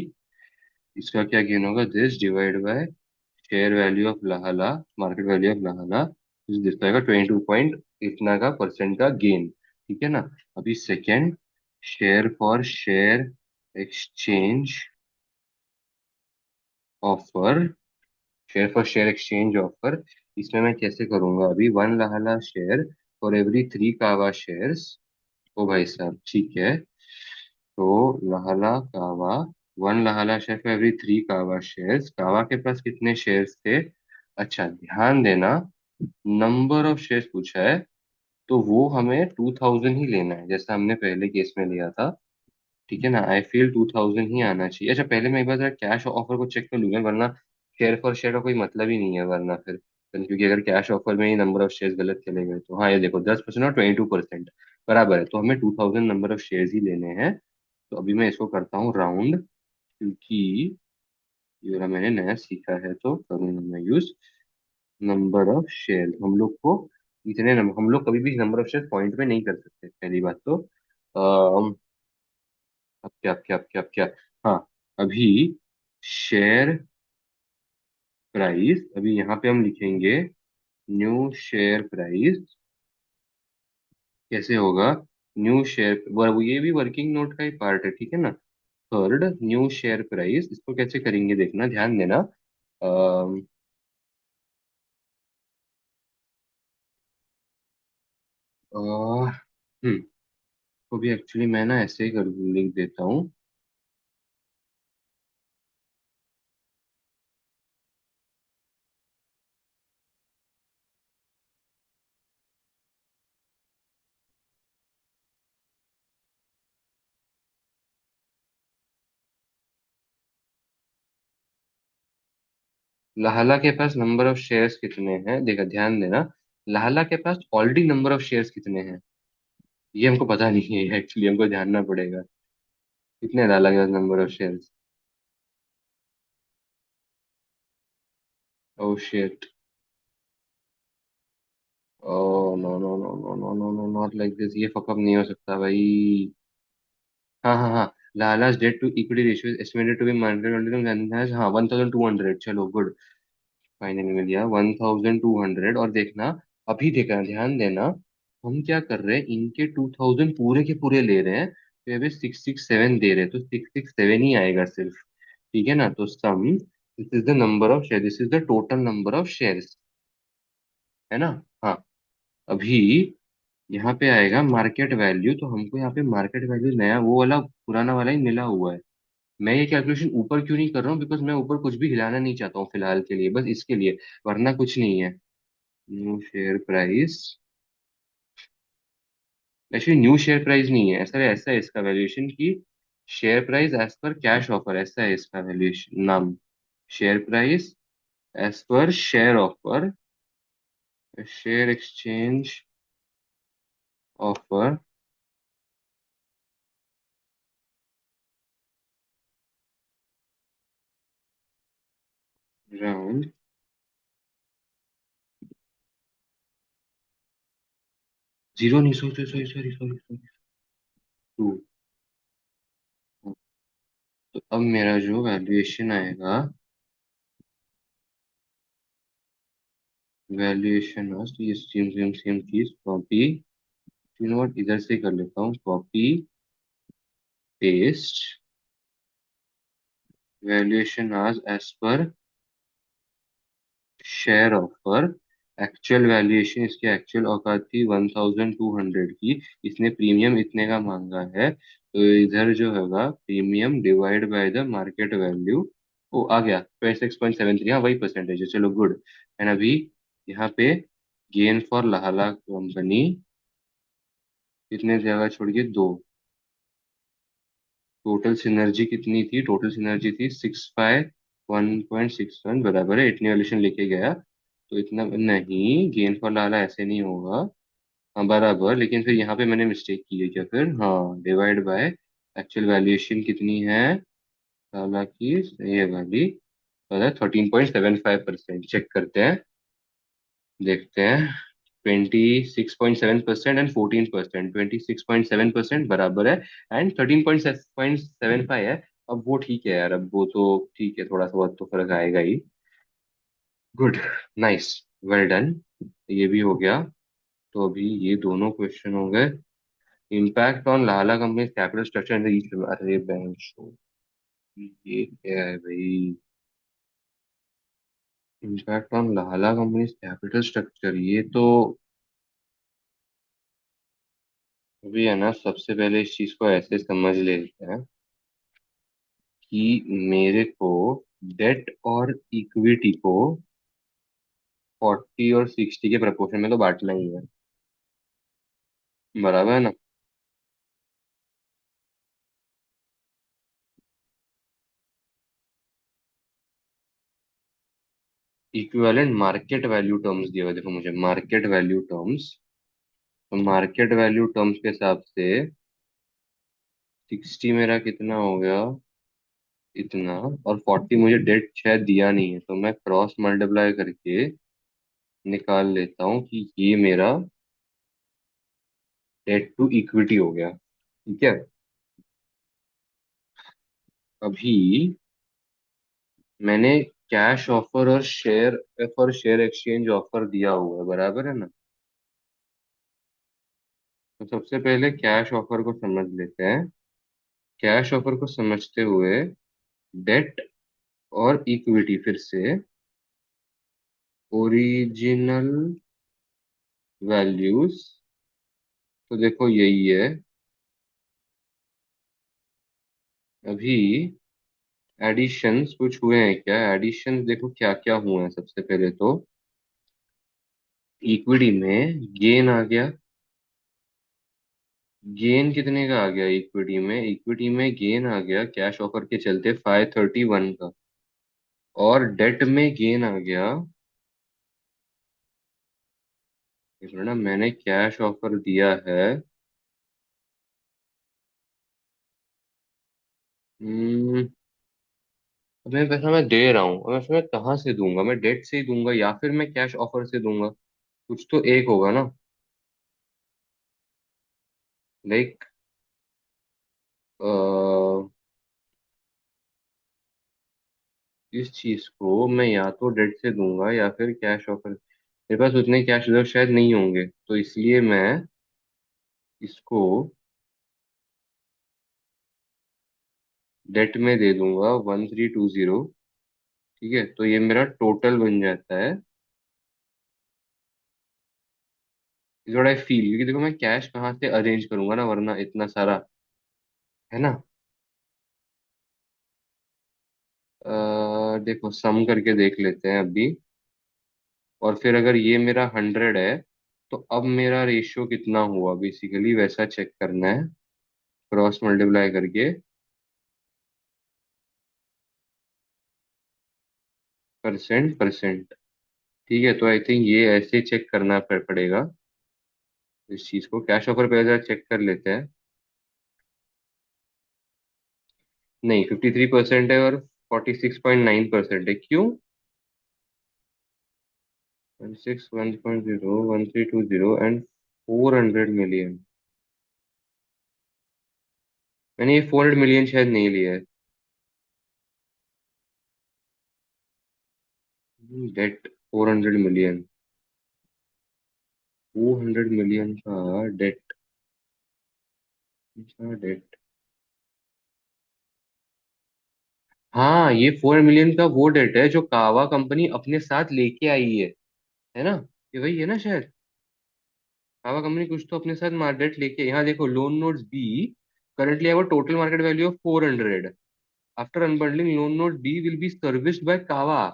इसका क्या गेन होगा, this divide bye share value of Lahla, market value of Lahla, this आएगा 22 पॉइंट इतना का परसेंट का गेन। ठीक है ना। अभी second, share for share exchange offer, share for share exchange offer. इसमें मैं कैसे करूंगा, अभी one Lahla share for every three कावा शेयर्स। ओ भाई साहब ठीक है। तो लाहला कावा, one Lahla share for every three कावा शेयर्स, कावा के पास कितने शेयर्स थे। अच्छा ध्यान देना, नंबर ऑफ शेयर्स पूछा है, तो वो हमें 2000 ही लेना है जैसा हमने पहले केस में लिया था। ठीक है ना, आई फील 2000 ही आना चाहिए। अच्छा पहले मैं एक बार जरा कैश ऑफर को चेक कर लूंगा, वरना शेयर फॉर शेयर का कोई मतलब ही नहीं है वरना फिर, क्योंकि अगर कैश ऑफर में ही नंबर ऑफ शेयर्स गलत चले गए तो। हाँ ये देखो 10% और 22% बराबर है, तो हमें 2000 नंबर ऑफ शेयर्स ही लेने हैं। तो अभी मैं इसको करता हूँ राउंड। क्योंकि ये वाला मैंने नया सीखा है तो करूंगा मैं यूज। नंबर ऑफ शेयर हम लोग को इतने नंबर, हम लोग कभी भी नंबर ऑफ शेयर पॉइंट में नहीं कर सकते पहली बात तो। अब क्या हाँ, अभी शेयर प्राइस, अभी यहाँ पे हम लिखेंगे न्यू शेयर प्राइस। कैसे होगा? न्यू शेयर, ये भी वर्किंग नोट का ही पार्ट है, ठीक है ना। थर्ड, न्यू शेयर प्राइस, इसको कैसे करेंगे देखना, ध्यान देना। अम, अ, तो भी एक्चुअली मैं ना ऐसे ही कर लिख देता हूँ। लाहला के पास नंबर ऑफ शेयर्स कितने हैं, देखा ध्यान देना। लाहला के पास ऑलरेडी नंबर ऑफ शेयर्स कितने हैं ये हमको पता नहीं है, एक्चुअली हमको जानना पड़ेगा। कितने हैं लाहला के पास number of shares? Oh shit. Oh no no no no no no no, not like this, ये फकअप नहीं हो सकता भाई। हाँ हाँ हाँ, लाला's debt to equity ratio is estimated to be market value and has, हाँ 1200, चलो गुड। फाइनली मिल गया 1200। और देखना, अभी देखना ध्यान देना, हम क्या कर रहे हैं, इनके 2000 पूरे के पूरे ले रहे हैं, तो ये भी 667 दे रहे हैं, तो 667 ही आएगा सिर्फ। ठीक है ना, तो sum this is the number of share, this is the total number of shares, है ना। हाँ, अभी यहाँ पे आएगा मार्केट वैल्यू, तो हमको यहाँ पे मार्केट वैल्यू नया वो वाला पुराना वाला ही मिला हुआ है। मैं ये कैलकुलेशन ऊपर क्यों नहीं कर रहा हूँ, बिकॉज मैं ऊपर कुछ भी हिलाना नहीं चाहता हूँ फिलहाल के लिए, बस इसके लिए, वरना कुछ नहीं है। New share price, actually new share price नहीं है, ऐसा ऐसा है इसका वैल्यूएशन की, शेयर प्राइस एज पर कैश ऑफर, ऐसा है इसका वैल्यूएशन नाम। शेयर प्राइस एज पर share offer, share exchange offer round zero, नहीं sorry sorry sorry sorry sorry, two. तो अब मेरा जो वैल्यूएशन आएगा, वैल्यूएशन तो ये सेम सेम सेम चीज कॉपी, यू नो व्हाट, इधर से कर लेता हूँ कॉपी पेस्ट, वैल्यूएशन आज एज पर शेयर ऑफर, एक्चुअल वैल्यूएशन, इसकी एक्चुअल औकात थी 1200 की, इसने प्रीमियम इतने का मांगा है, तो इधर जो होगा premium divide by the market value, वो आ गया 26.73, हाँ वही परसेंटेज है, चलो गुड। एंड अभी यहाँ पे गेन फॉर लाहला कंपनी कितने जगह छोड़ के दो, टोटल सिनर्जी कितनी थी, टोटल सिनर्जी थी 651.61, बराबर है, इतनी वैल्यूशन लेके गया, तो इतना नहीं, गेन फॉर लाला ऐसे नहीं होगा। हाँ बराबर, लेकिन फिर यहाँ पे मैंने मिस्टेक की है क्या फिर, हाँ डिवाइड बाय एक्चुअल वैल्यूएशन कितनी है लाला की, ये वाली 13.75%, चेक करते हैं, देखते हैं। 26.7% एंड 14%, 26.7% बराबर है, एंड 13.75 है। अब वो ठीक है यार, अब वो तो ठीक है, थोड़ा सा बहुत तो फर्क आएगा ही। गुड, नाइस, वेल डन, ये भी हो गया। तो अभी ये दोनों क्वेश्चन हो गए। Impact on Lala company capital structure in the east, अरे बैंक शो, ये क्या है भाई? Impact on Lala company capital structure, ये तो अभी है ना, सबसे पहले इस चीज को ऐसे समझ लेते हैं कि मेरे को डेट और इक्विटी को 40 और 60 के प्रपोर्शन में तो बांटना ही है, बराबर है ना। इक्विवेलेंट मार्केट वैल्यू टर्म्स दिया हुआ है, देखो मुझे मार्केट वैल्यू टर्म्स, तो मार्केट वैल्यू टर्म्स के हिसाब से 60 मेरा कितना हो गया, इतना, और 40 मुझे डेट शायद दिया नहीं है, तो मैं क्रॉस मल्टीप्लाई करके निकाल लेता हूँ कि ये मेरा डेट टू इक्विटी हो गया। ठीक है। अभी मैंने कैश ऑफर और share for share exchange offer दिया हुआ है, बराबर है ना। तो सबसे पहले कैश ऑफर को समझ लेते हैं। कैश ऑफर को समझते हुए डेट और इक्विटी फिर से, ओरिजिनल वैल्यूज, तो देखो यही है। अभी एडिशंस कुछ हुए हैं क्या? एडिशंस देखो क्या क्या हुए हैं। सबसे पहले तो इक्विटी में गेन आ गया। गेन कितने का आ गया इक्विटी में? इक्विटी में गेन आ गया कैश ऑफर के चलते 531 का। और डेट में गेन आ गया। देखो ना, मैंने कैश ऑफर दिया है। हम्म, अब मैं पैसा मैं दे रहा हूँ, अब मैं कहाँ से दूंगा? मैं डेट से ही दूंगा या फिर मैं कैश ऑफर से दूंगा? कुछ तो एक होगा ना। लाइक इस चीज को मैं या तो डेट से दूंगा या फिर कैश ऑफर। मेरे पास उतने कैश रिजर्व शायद नहीं होंगे, तो इसलिए मैं इसको डेट में दे दूंगा 1320। ठीक है, तो ये मेरा टोटल बन जाता है। इज व्हाट आई फील, क्योंकि देखो मैं कैश कहाँ से अरेंज करूंगा ना, वरना इतना सारा, है ना। देखो सम करके देख लेते हैं अभी। और फिर अगर ये मेरा 100 है, तो अब मेरा रेशियो कितना हुआ बेसिकली, वैसा चेक करना है क्रॉस मल्टीप्लाई करके। Percent percent. ठीक है, तो आई थिंक ये ऐसे चेक करना पड़ेगा। इस चीज को कैश ऑफर पे जरा चेक कर लेते हैं। नहीं, 53% है और 46.9% है। क्यों? 161.0, 1320 एंड 400 मिलियन। मैंने ये 400 मिलियन शायद नहीं लिया है। डेट 400 मिलियन, 200 मिलियन का डेट, का डेट। हाँ, ये 400 मिलियन का वो डेट है जो कावा कंपनी अपने साथ लेके आई है ना। ये वही है ना शायद। कावा कंपनी कुछ तो अपने साथ डेट लेके, यहाँ देखो loan notes B currently have a total market value of 400. After unbundling, loan note B will be serviced by कावा।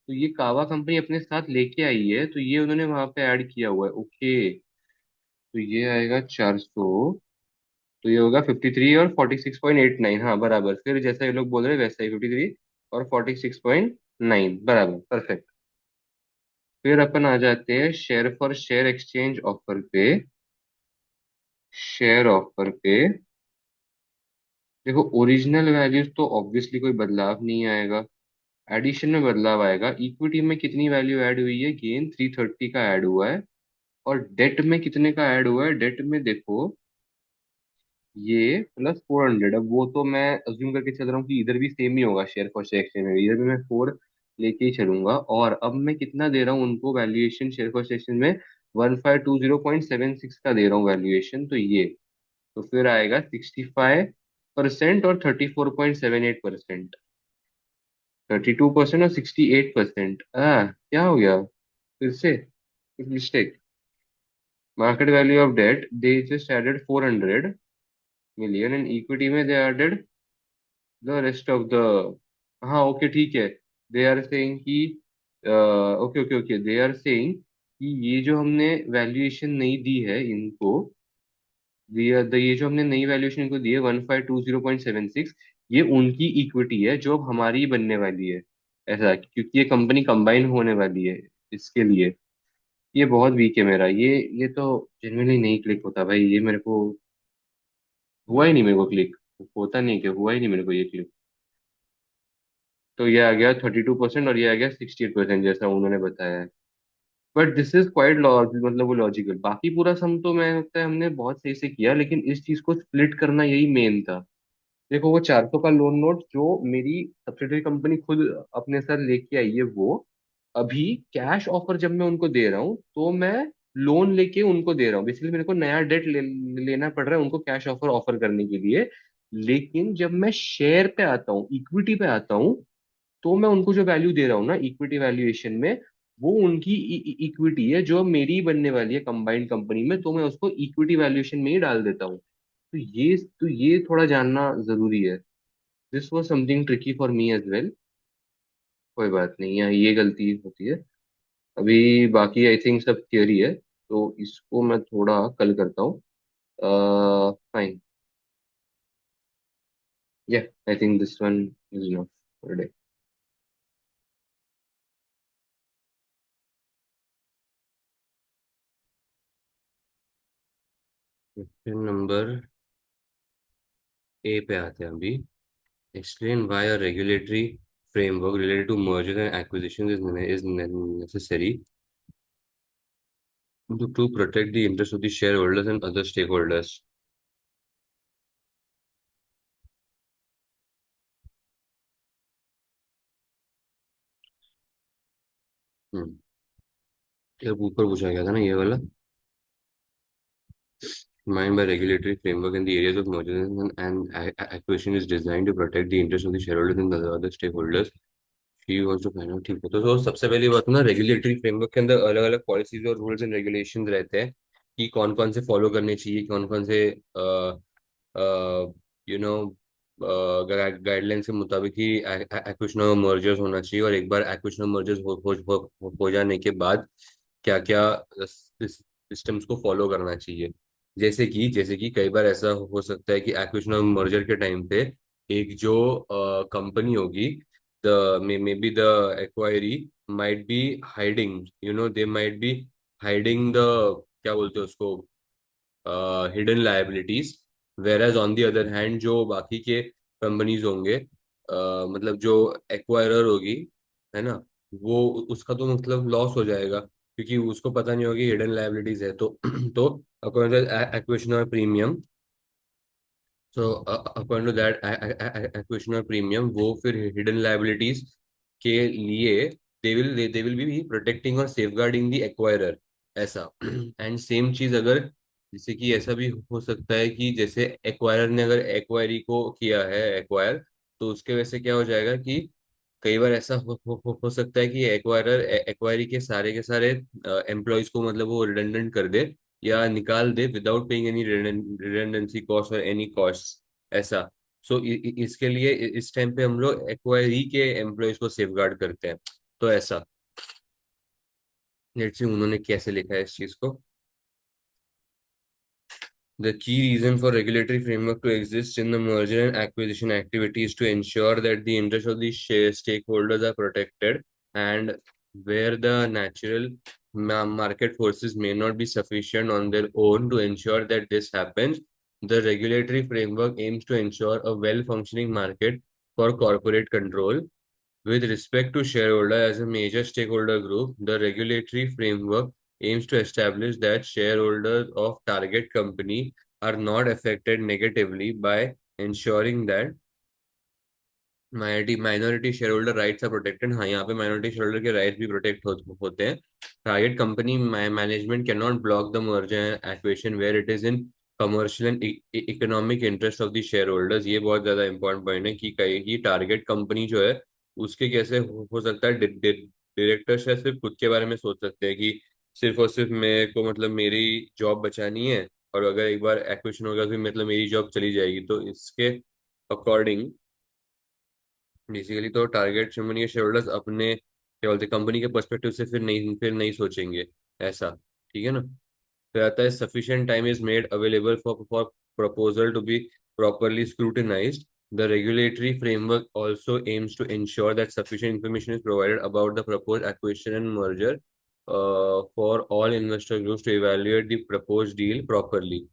तो ये कावा कंपनी अपने साथ लेके आई है, तो ये उन्होंने वहां पे ऐड किया हुआ है। ओके, तो ये आएगा 400। तो ये होगा 53 और 46.89। हाँ बराबर, फिर जैसा ये लोग बोल रहे हैं वैसा ही 53 और 46.9, बराबर, परफेक्ट। फिर अपन आ जाते हैं share for share exchange offer पे। शेयर ऑफर पे देखो, ओरिजिनल वैल्यूज तो ऑब्वियसली कोई बदलाव नहीं आएगा। एडिशन में बदलाव आएगा। इक्विटी में कितनी वैल्यू ऐड हुई है? गेन 330 का ऐड हुआ है। और डेट में कितने का ऐड हुआ है? डेट में देखो ये +400। अब वो तो मैं अज्यूम करके चल रहा हूँ कि इधर भी सेम ही होगा, शेयर फॉर शेयर एक्सचेंज में इधर भी मैं 4 लेके ही चलूंगा। और अब मैं कितना दे रहा हूँ उनको valuation share for share exchange में? 1520.76 का दे रहा हूँ वैल्यूएशन। तो ये, तो फिर आएगा 65% और 34.78%। 32% और 68%। क्या हो गया फिर से? Mistake. Market value of debt they just added 400 million and equity में they added the rest of the. हाँ ओके ठीक है। दे आर सेइंग कि okay okay okay, they are saying कि ये जो हमने वैल्यूएशन नहीं दी है इनको, ये जो हमने नई वैल्यूएशन इनको दी है 1520.76, ये उनकी इक्विटी है जो अब हमारी बनने वाली है। ऐसा क्योंकि ये कंपनी कंबाइन होने वाली है, इसके लिए। ये बहुत वीक है मेरा ये तो जेन्युइनली नहीं क्लिक होता भाई, ये मेरे को हुआ ही नहीं, मेरे को क्लिक होता नहीं, क्या हुआ ही नहीं मेरे को ये क्लिक। तो ये आ गया 32% और ये आ गया 68% जैसा उन्होंने बताया है। बट दिस इज क्वाइट मतलब वो लॉजिकल, बाकी पूरा सम तो मैं लगता है हमने बहुत सही से किया, लेकिन इस चीज को स्प्लिट करना यही मेन था। देखो वो 400 का लोन नोट जो मेरी सब्सिडरी कंपनी खुद अपने साथ लेके आई है, वो अभी कैश ऑफर जब मैं उनको दे रहा हूँ तो मैं लोन लेके उनको दे रहा हूँ। बेसिकली मेरे को नया लेना पड़ रहा है उनको कैश ऑफर ऑफर करने के लिए। लेकिन जब मैं शेयर पे आता हूँ, इक्विटी पे आता हूँ, तो मैं उनको जो वैल्यू दे रहा हूँ ना इक्विटी वैल्यूएशन में, वो उनकी इक्विटी है जो मेरी बनने वाली है कंबाइंड कंपनी में, तो मैं उसको इक्विटी वैल्यूएशन में ही डाल देता हूँ। तो ये थोड़ा जानना जरूरी है। This was something tricky for me as well. कोई बात नहीं, यहाँ ये गलती होती है। अभी बाकी आई थिंक सब थियरी है, तो इसको मैं थोड़ा कल करता हूँ। फाइन। या I think this one is enough for day. Question number A पे आते हैं अभी। Explain why a regulatory framework related to mergers and acquisitions is necessary to protect the interests of the shareholders and other stakeholders. हम्म। ये ऊपर पूछा गया था ना ये वाला। Mind by regulatory framework in the areas of mergers and acquisition is designed to protect the interests of the shareholders and the other stakeholders. She wants to find out, ठीक है। तो सबसे पहली बात ना, रेगुलेटरी फ्रेमवर्क के अंदर अलग अलग पॉलिसीज और रूल्स एंड रेगुलेशंस रहते हैं कि कौन कौन से फॉलो करने चाहिए, कौन कौन से यू नो गाइडलाइंस के मुताबिक ही एक्विजिशन और मर्जर्स होना चाहिए, और एक बार एक्विजिशन और मर्जर्स हो जाने के बाद क्या क्या सिस्टम्स को फॉलो करना चाहिए। जैसे कि कई बार ऐसा हो सकता है कि एक्विजिशन और मर्जर के टाइम पे एक जो कंपनी होगी, maybe the acquiree might be hiding, they might be hiding the, क्या बोलते हैं उसको, hidden liabilities. Whereas on the other hand जो बाकी के कंपनीज होंगे, मतलब जो एक्वायरर होगी, है ना, वो उसका तो मतलब लॉस हो जाएगा क्योंकि उसको पता नहीं होगी हिडन लायबिलिटीज है। तो तो अकॉर्डिंग टू एक्वेशन और premium, so according to that acquisition और प्रीमियम, वो फिर हिडन लायबिलिटीज के लिए दे विल बी प्रोटेक्टिंग और सेफगार्डिंग द एक्वायरर, ऐसा। एंड सेम चीज अगर, जैसे कि ऐसा भी हो सकता है कि जैसे एक्वायरर ने अगर एक्वायरी को किया है एक्वायर, तो उसके वजह से क्या हो जाएगा कि कई बार ऐसा हो सकता है कि एक्वायरर एक्वायरी के सारे एम्प्लॉयज को मतलब वो रिडंडेंट कर दे या निकाल दे without paying any redundancy cost और एनी कॉस्ट, ऐसा। सो इसके लिए इस टाइम पे हम लोग एक्वायरी के एम्प्लॉयज को सेफगार्ड करते हैं, तो ऐसा। लेट्स सी उन्होंने कैसे लिखा है इस चीज को। The key reason for regulatory framework to exist in the merger and acquisition activity is to ensure that the interests of the stakeholders are protected, and where the natural market forces may not be sufficient on their own to ensure that this happens, the regulatory framework aims to ensure a well-functioning market for corporate control. With respect to shareholder as a major stakeholder group, the regulatory framework aims to establish that shareholders of target company are not affected negatively by ensuring that minority shareholder rights are protected. हाँ, यहाँ पे माइनॉरिटी शेयर होल्डर के राइट्स भी प्रोटेक्ट होते हैं। Target company management can not block the merger and acquisition where it is in commercial and economic interest of the shareholders. ये बहुत ज्यादा इंपॉर्टेंट पॉइंट है कि कहीं टारगेट कंपनी जो है उसके कैसे हो सकता है, डायरेक्टर शायद सिर्फ खुद के बारे में सोच सकते हैं कि सिर्फ और सिर्फ मेरे को मतलब मेरी जॉब बचानी है, और अगर एक बार एक्वेशन होगा तो मतलब मेरी जॉब चली जाएगी। तो इसके अकॉर्डिंग बेसिकली तो टारगेट कंपनी के शेयर होल्डर्स अपने क्या बोलते कंपनी के पर्सपेक्टिव से फिर नहीं सोचेंगे, ऐसा। ठीक है ना। फिर आता है sufficient time is made available for proposal to be properly scrutinized. The regulatory framework also aims to ensure that sufficient information is provided about the proposed acquisition and merger for all investor groups to evaluate the proposed deal properly.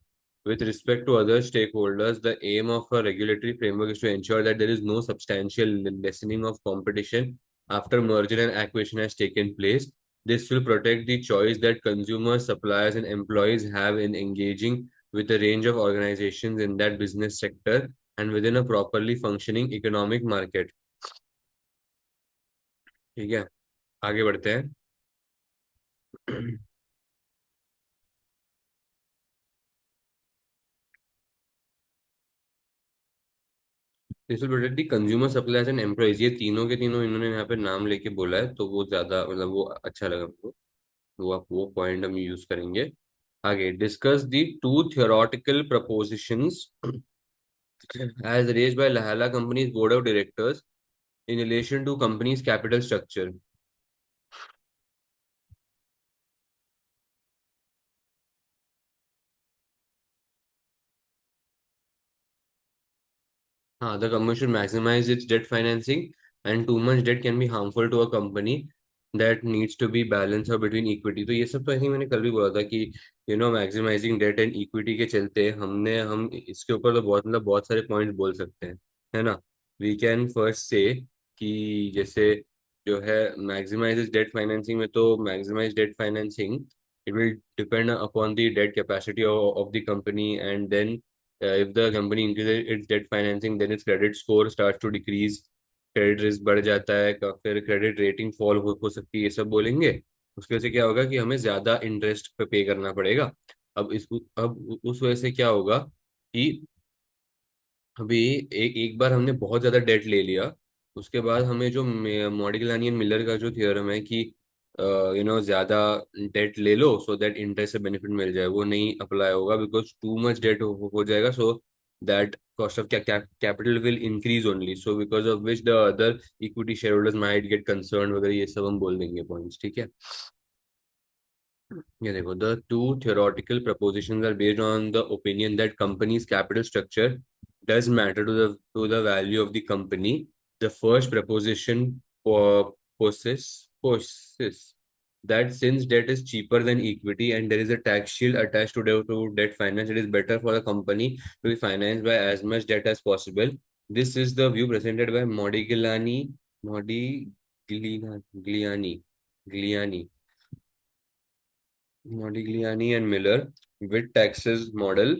With respect to other stakeholders, the aim of a regulatory framework is to ensure that there is no substantial lessening of competition after merger and acquisition has taken place. This will protect the choice that consumers, suppliers, and employees have in engaging with a range of organizations in that business sector and within a properly functioning economic market. ठीक है, आगे बढ़ते हैं. This will protect the consumer suppliers and employees. ये तीनों के तीनों इन्होंने यहाँ पे नाम लेके बोला है, तो वो ज्यादा मतलब वो अच्छा लगा मुझको. वो पॉइंट हम यूज करेंगे. आगे, discuss the two theoretical propositions as raised by Lahala Company's board of directors in relation to company's capital structure. The company should maximize its debt financing, and too much debt can be harmful to a company that needs to be balanced out between equity. तो ये सब तो ऐसे ही मैंने कल भी बोला था कि मैक्सिमाइजिंग डेट एंड इक्विटी के चलते हम इसके ऊपर तो बहुत सारे पॉइंट्स बोल सकते हैं, है ना. वी कैन फर्स्ट से कि जैसे जो है मैक्सिमाइज डेट फाइनेंसिंग में, तो maximise debt financing it will depend upon the debt capacity of the company, and then if the company increases its debt financing, then its credit score starts to decrease, credit risk बढ़ जाता है, फिर क्रेडिट रेटिंग फॉल हो सकती है, ये सब बोलेंगे. उसकी वजह से क्या होगा कि हमें ज्यादा इंटरेस्ट पे करना पड़ेगा. अब उस वजह से क्या होगा कि अभी एक बार हमने बहुत ज्यादा डेट ले लिया. उसके बाद हमें जो मॉडिग्लानी एंड मिलर का जो थियोरम है कि ज्यादा डेट ले लो सो दैट इंटरेस्ट से बेनिफिट मिल जाए, वो नहीं अप्लाई होगा, बिकॉज टू मच डेट हो जाएगा. So that cost of capital will increase only, so because of which the other equity share holders might get concern वगैरह, ये सब हम बोल देंगे पॉइंट्स. ठीक है. Yeah, देखो, the two theoretical propositions are based on the opinion that company's capital structure does matter to the value of the company. The first proposition possesses that since debt is cheaper than equity and there is a tax shield attached to debt finance, it is better for the company to be financed by as much debt as possible. This is the view presented by Modigliani, Gliani, Modigliani and Miller with taxes model.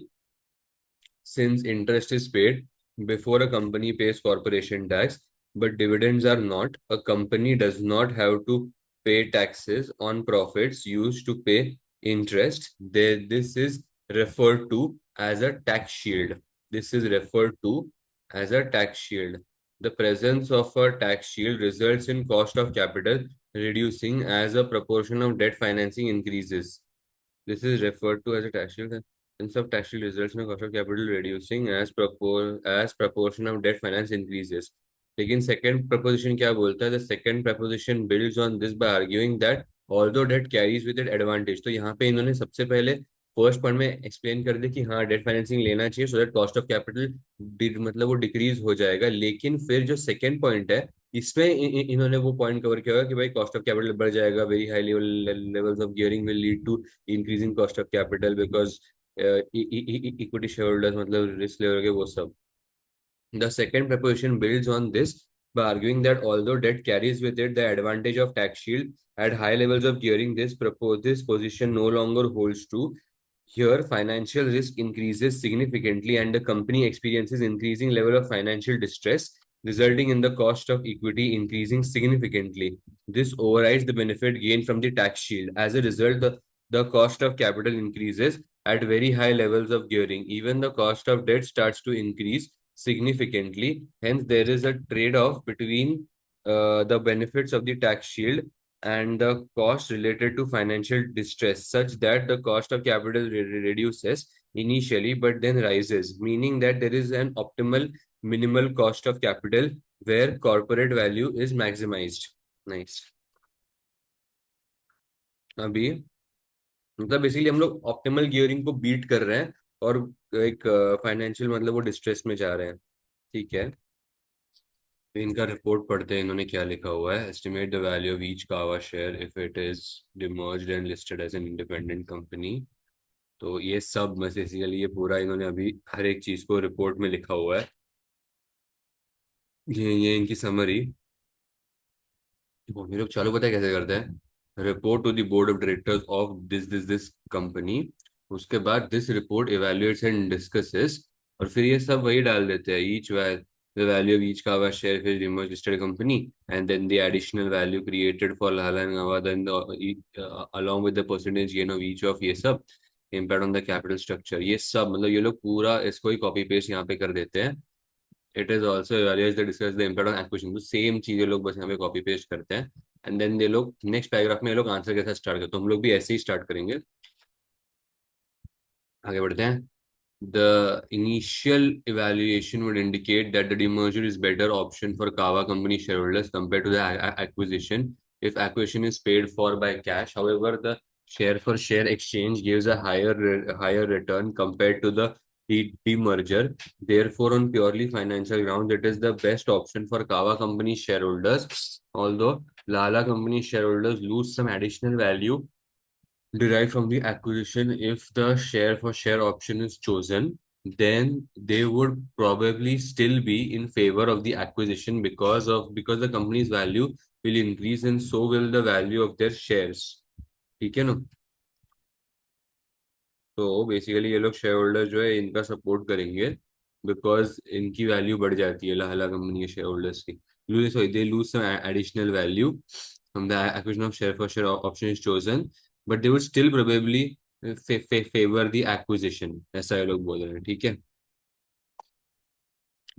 Since interest is paid before a company pays corporation tax, but dividends are not, a company does not have to pay taxes on profits used to pay interest. This is referred to as a tax shield. This is referred to as a tax shield. The presence of a tax shield results in cost of capital reducing as a proportion of debt financing increases. This is referred to as a tax shield. Sense of tax shield results in cost of capital reducing as proportion of debt finance increases. लेकिन second proposition क्या बोलता है? The second proposition builds on this by arguing that although debt carries with it advantage. तो यहाँ पे इन्होंने सबसे पहले फर्स्ट पॉइंट में एक्सप्लेन कर दिया कि हाँ डेट फाइनेंसिंग लेना चाहिए so that cost of capital मतलब वो डिक्रीज हो जाएगा. लेकिन फिर जो सेकेंड पॉइंट है, इसमें इन्होंने वो पॉइंट कवर किया होगा कि भाई कॉस्ट ऑफ कैपिटल बढ़ जाएगा, very high levels of gearing will lead to increasing cost of capital because equity shareholders मतलब रिस्क लेवल के वो सब. The second proposition builds on this by arguing that although debt carries with it the advantage of tax shield at high levels of gearing, this position no longer holds true. Here, financial risk increases significantly and the company experiences increasing level of financial distress, resulting in the cost of equity increasing significantly. This overrides the benefit gained from the tax shield. As a result, the cost of capital increases at very high levels of gearing. Even the cost of debt starts to increase significantly. Hence, there is a trade-off between the benefits of the tax shield and the cost related to financial distress, such that the cost of capital reduces initially but then rises, meaning that there is an optimal minimal cost of capital where corporate value is maximized. Nice. अभी मतलब बेसिकली हम लोग ऑप्टिमल गियरिंग को बीट कर रहे हैं और एक फाइनेंशियल मतलब वो डिस्ट्रेस में जा रहे हैं. ठीक है. तो इनका रिपोर्ट पढ़ते हैं इन्होंने क्या लिखा हुआ है. Estimate the value of each कावा share if it is demerged and listed as an independent company. तो ये सब बेसिकली ये पूरा इन्होंने अभी हर एक चीज को रिपोर्ट में लिखा हुआ है। ये इनकी समरी। वो लोग चालू पता है कैसे करते हैं? Report to the board of directors of this company. उसके बाद this report evaluates and discusses. और फिर ये सब वही डाल देते हैं, each the value of each कावा शेयर फिर emerge listed company, and then the additional value created for Lala and Kava, then along with the percentage gain of each of ये सब impact on the capital structure, ये सब मतलब ये लोग पूरा इसको ही कॉपी पेस्ट यहाँ पे कर देते हैं। It is also evaluates the discuss the impact on acquisition, तो सेम चीज ये लोग बस यहाँ पे कॉपी पेस्ट करते हैं। एंड देन ये लोग नेक्स्ट पैराग्राफ में ये लोग आंसर के साथ स्टार्ट करते हैं, तो हम लोग भी ऐसे ही स्टार्ट करेंगे। आगे बढ़ते हैं। The initial evaluation would indicate that the demerger is better option for Kava company shareholders compared to the acquisition if acquisition is paid for by cash. However, the share for share exchange gives a higher return compared to the demerger. Therefore, on purely financial grounds, it is the best option for Kava company shareholders. Although Lala company shareholders lose some additional value derived from the acquisition if the share for share option is chosen, then they would probably still be in favor of the acquisition because the company's value will increase and so will the value of their shares. ठीक है ना? तो बेसिकली ये लोग शेयर होल्डर जो है इनका सपोर्ट करेंगे बिकॉज इनकी वैल्यू बढ़ जाती है लाहला कंपनी के शेयर होल्डर्स की। Lose they lose some additional value from the acquisition of share for share option is chosen, but they would still probably favor the acquisition, ऐसा ये लोग बोल रहे हैं। ठीक है,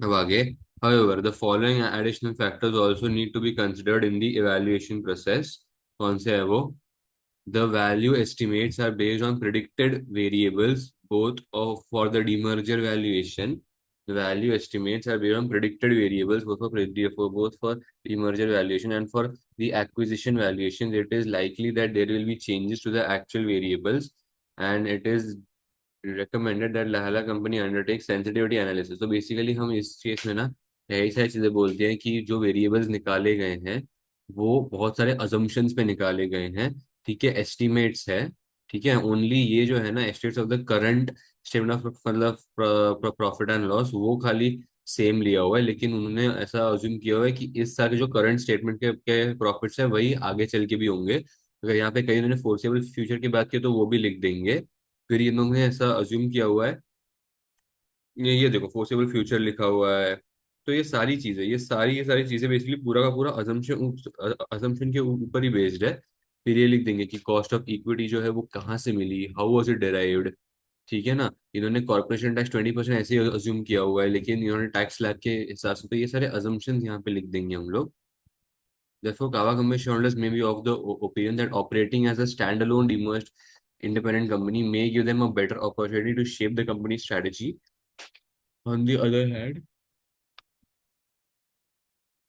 अब आगे। However, the following additional factors also need to be considered in the evaluation process। कौन से है वो? The value estimates are based on predicted variables, both of for the demerger valuation. The value estimates are based on predicted variables, both for demerger valuation and for the acquisition valuation. It is likely that there will be changes to the actual variables, and it is recommended that Lahala company undertake sensitivity analysis। तो बेसिकली हम इस केस में ना यही सारी चीजें बोलते हैं कि जो वेरिएबल्स निकाले गए हैं वो बहुत सारे अजम्पशंस पे निकाले गए हैं। ठीक है, एस्टिमेट्स है। ठीक है, ओनली ये जो है ना estimates of the current statement of मतलब प्रॉफिट एंड लॉस वो खाली सेम लिया हुआ है, लेकिन उन्होंने ऐसा अज्यूम किया हुआ है कि इस साल के जो करंट स्टेटमेंट के प्रॉफिट्स है वही आगे चल के भी होंगे। अगर यहाँ पे कहीं उन्होंने फोर्सेबल फ्यूचर की बात की तो वो भी लिख देंगे। फिर इन लोगों ने ऐसा अज्यूम किया हुआ है, ये देखो फोर्सेबल फ्यूचर लिखा हुआ है। तो ये सारी चीजें बेसिकली पूरा का पूरा अजम्पशन के ऊपर ही बेस्ड है। फिर ये लिख देंगे कि कॉस्ट ऑफ इक्विटी जो है वो कहाँ से मिली, हाउ वाज इट डिराइव्ड। ठीक है ना, इन्होंने कॉर्पोरेशन टैक्स 20% ऐसे ही अज्यूम किया हुआ है, लेकिन इन्होंने टैक्स स्लैब के हिसाब से, तो ये सारे अजम्पशन यहाँ पे लिख देंगे हम लोग। Therefore, Kava Company shareholders may be of the opinion that operating as a standalone demerged independent company may give them a better opportunity to shape the company's strategy. On the other hand,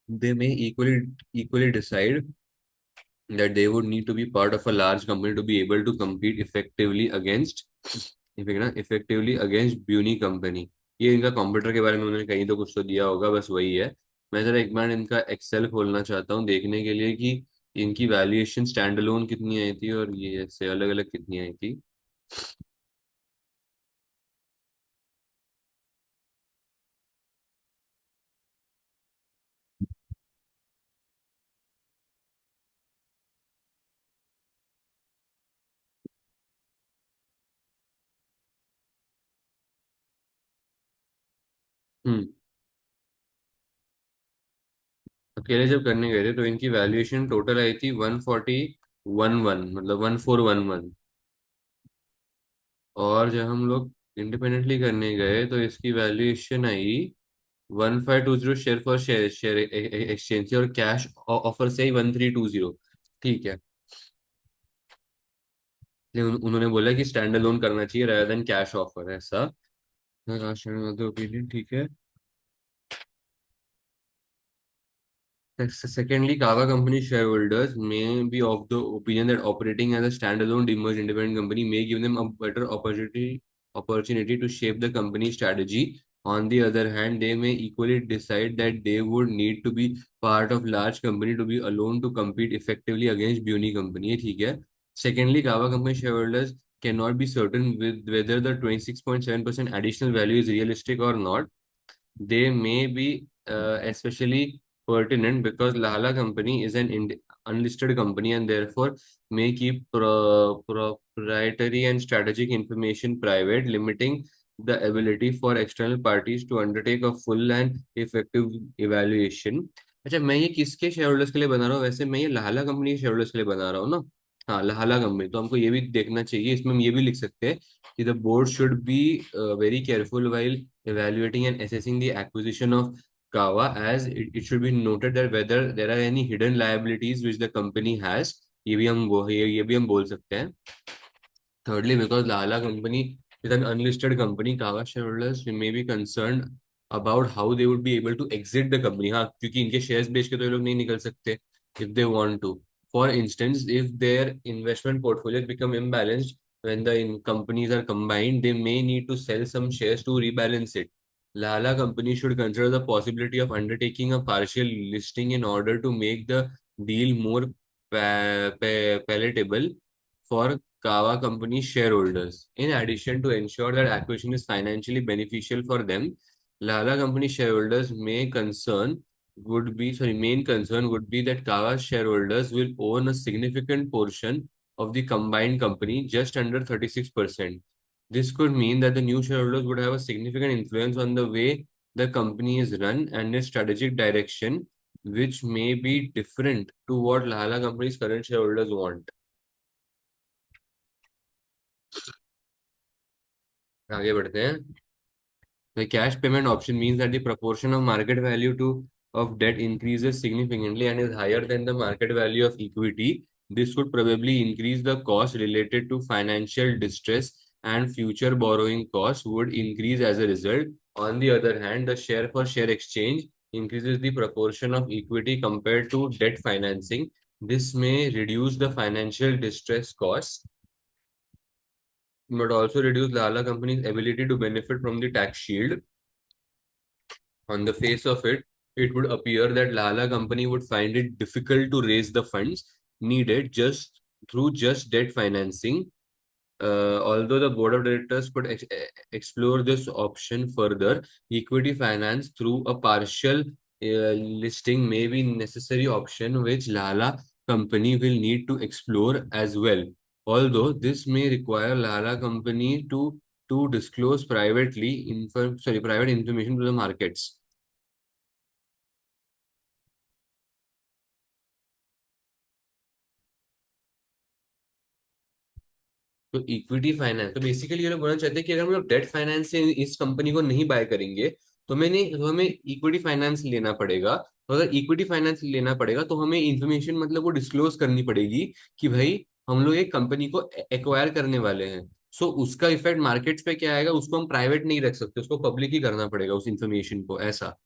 they may equally decide that they would need to be part of a large company to be able to compete effectively against Buni company। ये इनका कंप्यूटर के बारे में उन्होंने कहीं तो कुछ तो दिया होगा, बस वही है। मैं जरा एक बार इनका एक्सेल खोलना चाहता हूँ देखने के लिए कि इनकी वैल्यूएशन स्टैंड अलोन कितनी आई थी और ये ऐसे अलग अलग कितनी आई थी। हम्म। अकेले जब करने गए थे तो इनकी वैल्यूएशन टोटल आई थी 14011, मतलब 1411। और जब हम लोग इंडिपेंडेंटली करने गए तो इसकी valuation I 1520 share for share share exchange से, और कैश ऑफर से ही 1320। ठीक है, लेकिन उन्होंने बोला कि स्टैंड अलोन करना चाहिए rather देन कैश ऑफर, ऐसा ओपिनियन। ठीक है। Secondly, Kava company shareholders may be of the opinion that operating as a standalone demerged independent company may give them a better opportunity to shape the company strategy. On the other hand, they may equally decide that they would need to be part of large company to be alone to compete effectively against Buni company। ये ठीक है। Secondly, Kava company shareholders cannot be certain with whether the 26.7% additional value is realistic or not. They may be especially pertinent because Lala Company is an unlisted company and therefore may keep proprietary and strategic information private, limiting the ability for external parties to undertake a full and effective evaluation. अच्छा, मैं ये किसके शेयर होल्डर्स के लिए बना रहा हूँ? वैसे मैं ये लाला कंपनी के शेयर होल्डर्स के लिए बना रहा हूँ ना। हाँ, लाला कंपनी, तो हमको ये भी देखना चाहिए, इसमें हम ये भी लिख सकते हैं कि the board should be very careful while evaluating and assessing the acquisition of Kawa, as it should be noted that whether there are any hidden liabilities which the company has, ये भी हम बोल सकते हैं. Thirdly, because Lala Company is an unlisted company, Kawa shareholders may be concerned about how they would be able to exit the company. हाँ, क्योंकि इनके shares बेच के तो ये लोग नहीं निकल सकते if they want to. For instance, if their investment portfolios become imbalanced when the companies are combined, they may need to sell some shares to rebalance it. Lala Company should consider the possibility of undertaking a partial listing in order to make the deal more palatable for Kawa Company shareholders. In addition, to ensure that acquisition is financially beneficial for them, Lala Company shareholders main concern would be that Kawa shareholders will own a significant portion of the combined company, just under 36%. This could mean that the new shareholders would have a significant influence on the way the company is run and its strategic direction, which may be different to what Lala Company's current shareholders want. आगे बढ़ते हैं. The cash payment option means that the proportion of market value to of debt increases significantly and is higher than the market value of equity. This would probably increase the cost related to financial distress, and future borrowing costs would increase as a result. On the other hand, the share for share exchange increases the proportion of equity compared to debt financing. This may reduce the financial distress costs but also reduce Lala Company's ability to benefit from the tax shield. On the face of it, it would appear that Lala Company would find it difficult to raise the funds needed just debt financing. Although the board of directors could explore this option further, equity finance through a partial listing may be necessary option which Lala Company will need to explore as well. Although this may require Lala Company to disclose private information to the markets. तो इक्विटी फाइनेंस, तो बेसिकली ये लोग बोलना चाहते हैं कि अगर हम लोग डेट फाइनेंस से इस कंपनी को नहीं बाय करेंगे तो हमें इक्विटी फाइनेंस लेना पड़ेगा. तो अगर इक्विटी फाइनेंस लेना पड़ेगा तो हमें इंफॉर्मेशन मतलब वो डिस्क्लोज करनी पड़ेगी कि भाई हम लोग एक कंपनी को एक्वायर करने वाले हैं. सो उसका इफेक्ट मार्केट्स पे क्या आएगा, उसको हम प्राइवेट नहीं रख सकते, उसको पब्लिक ही करना पड़ेगा उस इंफॉर्मेशन को, ऐसा.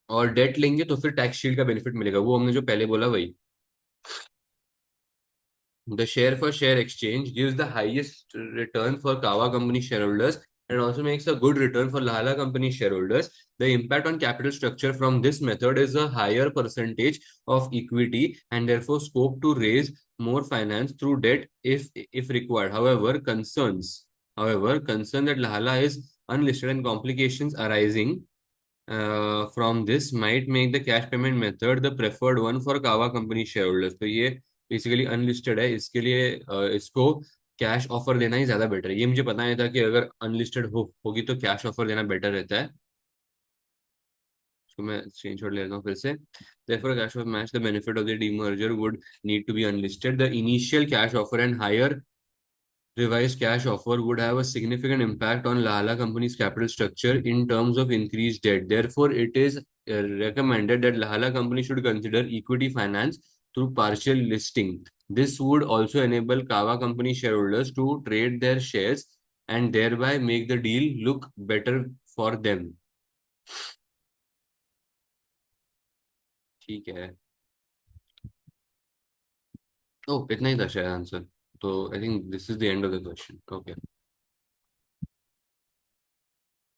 और डेट लेंगे तो फिर टैक्स शील्ड का बेनिफिट मिलेगा, वो हमने जो पहले बोला वही. The share for share exchange gives the highest return for Kawa Company shareholders and also makes a good return for Lala Company shareholders. The impact on capital structure from this method is a higher percentage of equity and therefore scope to raise more finance through debt if required. Concern that Lala is unlisted and complications arising from this might make the cash payment method the preferred one for Kawa Company shareholders. तो ये बेसिकली अनलिस्टेड है, इसके लिए इसको कैश ऑफर देना ही ज्यादा बेटर है. ये मुझे पता नहीं था कि अगर अनलिस्टेड होगी तो कैश ऑफर देना बेटर रहता है. तो मैं स्क्रीनशॉट ले लेता हूँ फिर से. Therefore, cash offer match the benefit of the demerger would need to be unlisted. The initial cash offer and higher revised cash offer would have a significant impact on Lala Company's capital structure in terms of increased debt. Therefore, it is recommended that Lala Company should consider equity finance through partial listing. This would also enable Kawa Company shareholders to trade their shares and thereby make the deal look better for them. ठीक है. Oh, इतना ही था शायद आंसर. तो I think this is the end of the question. Okay.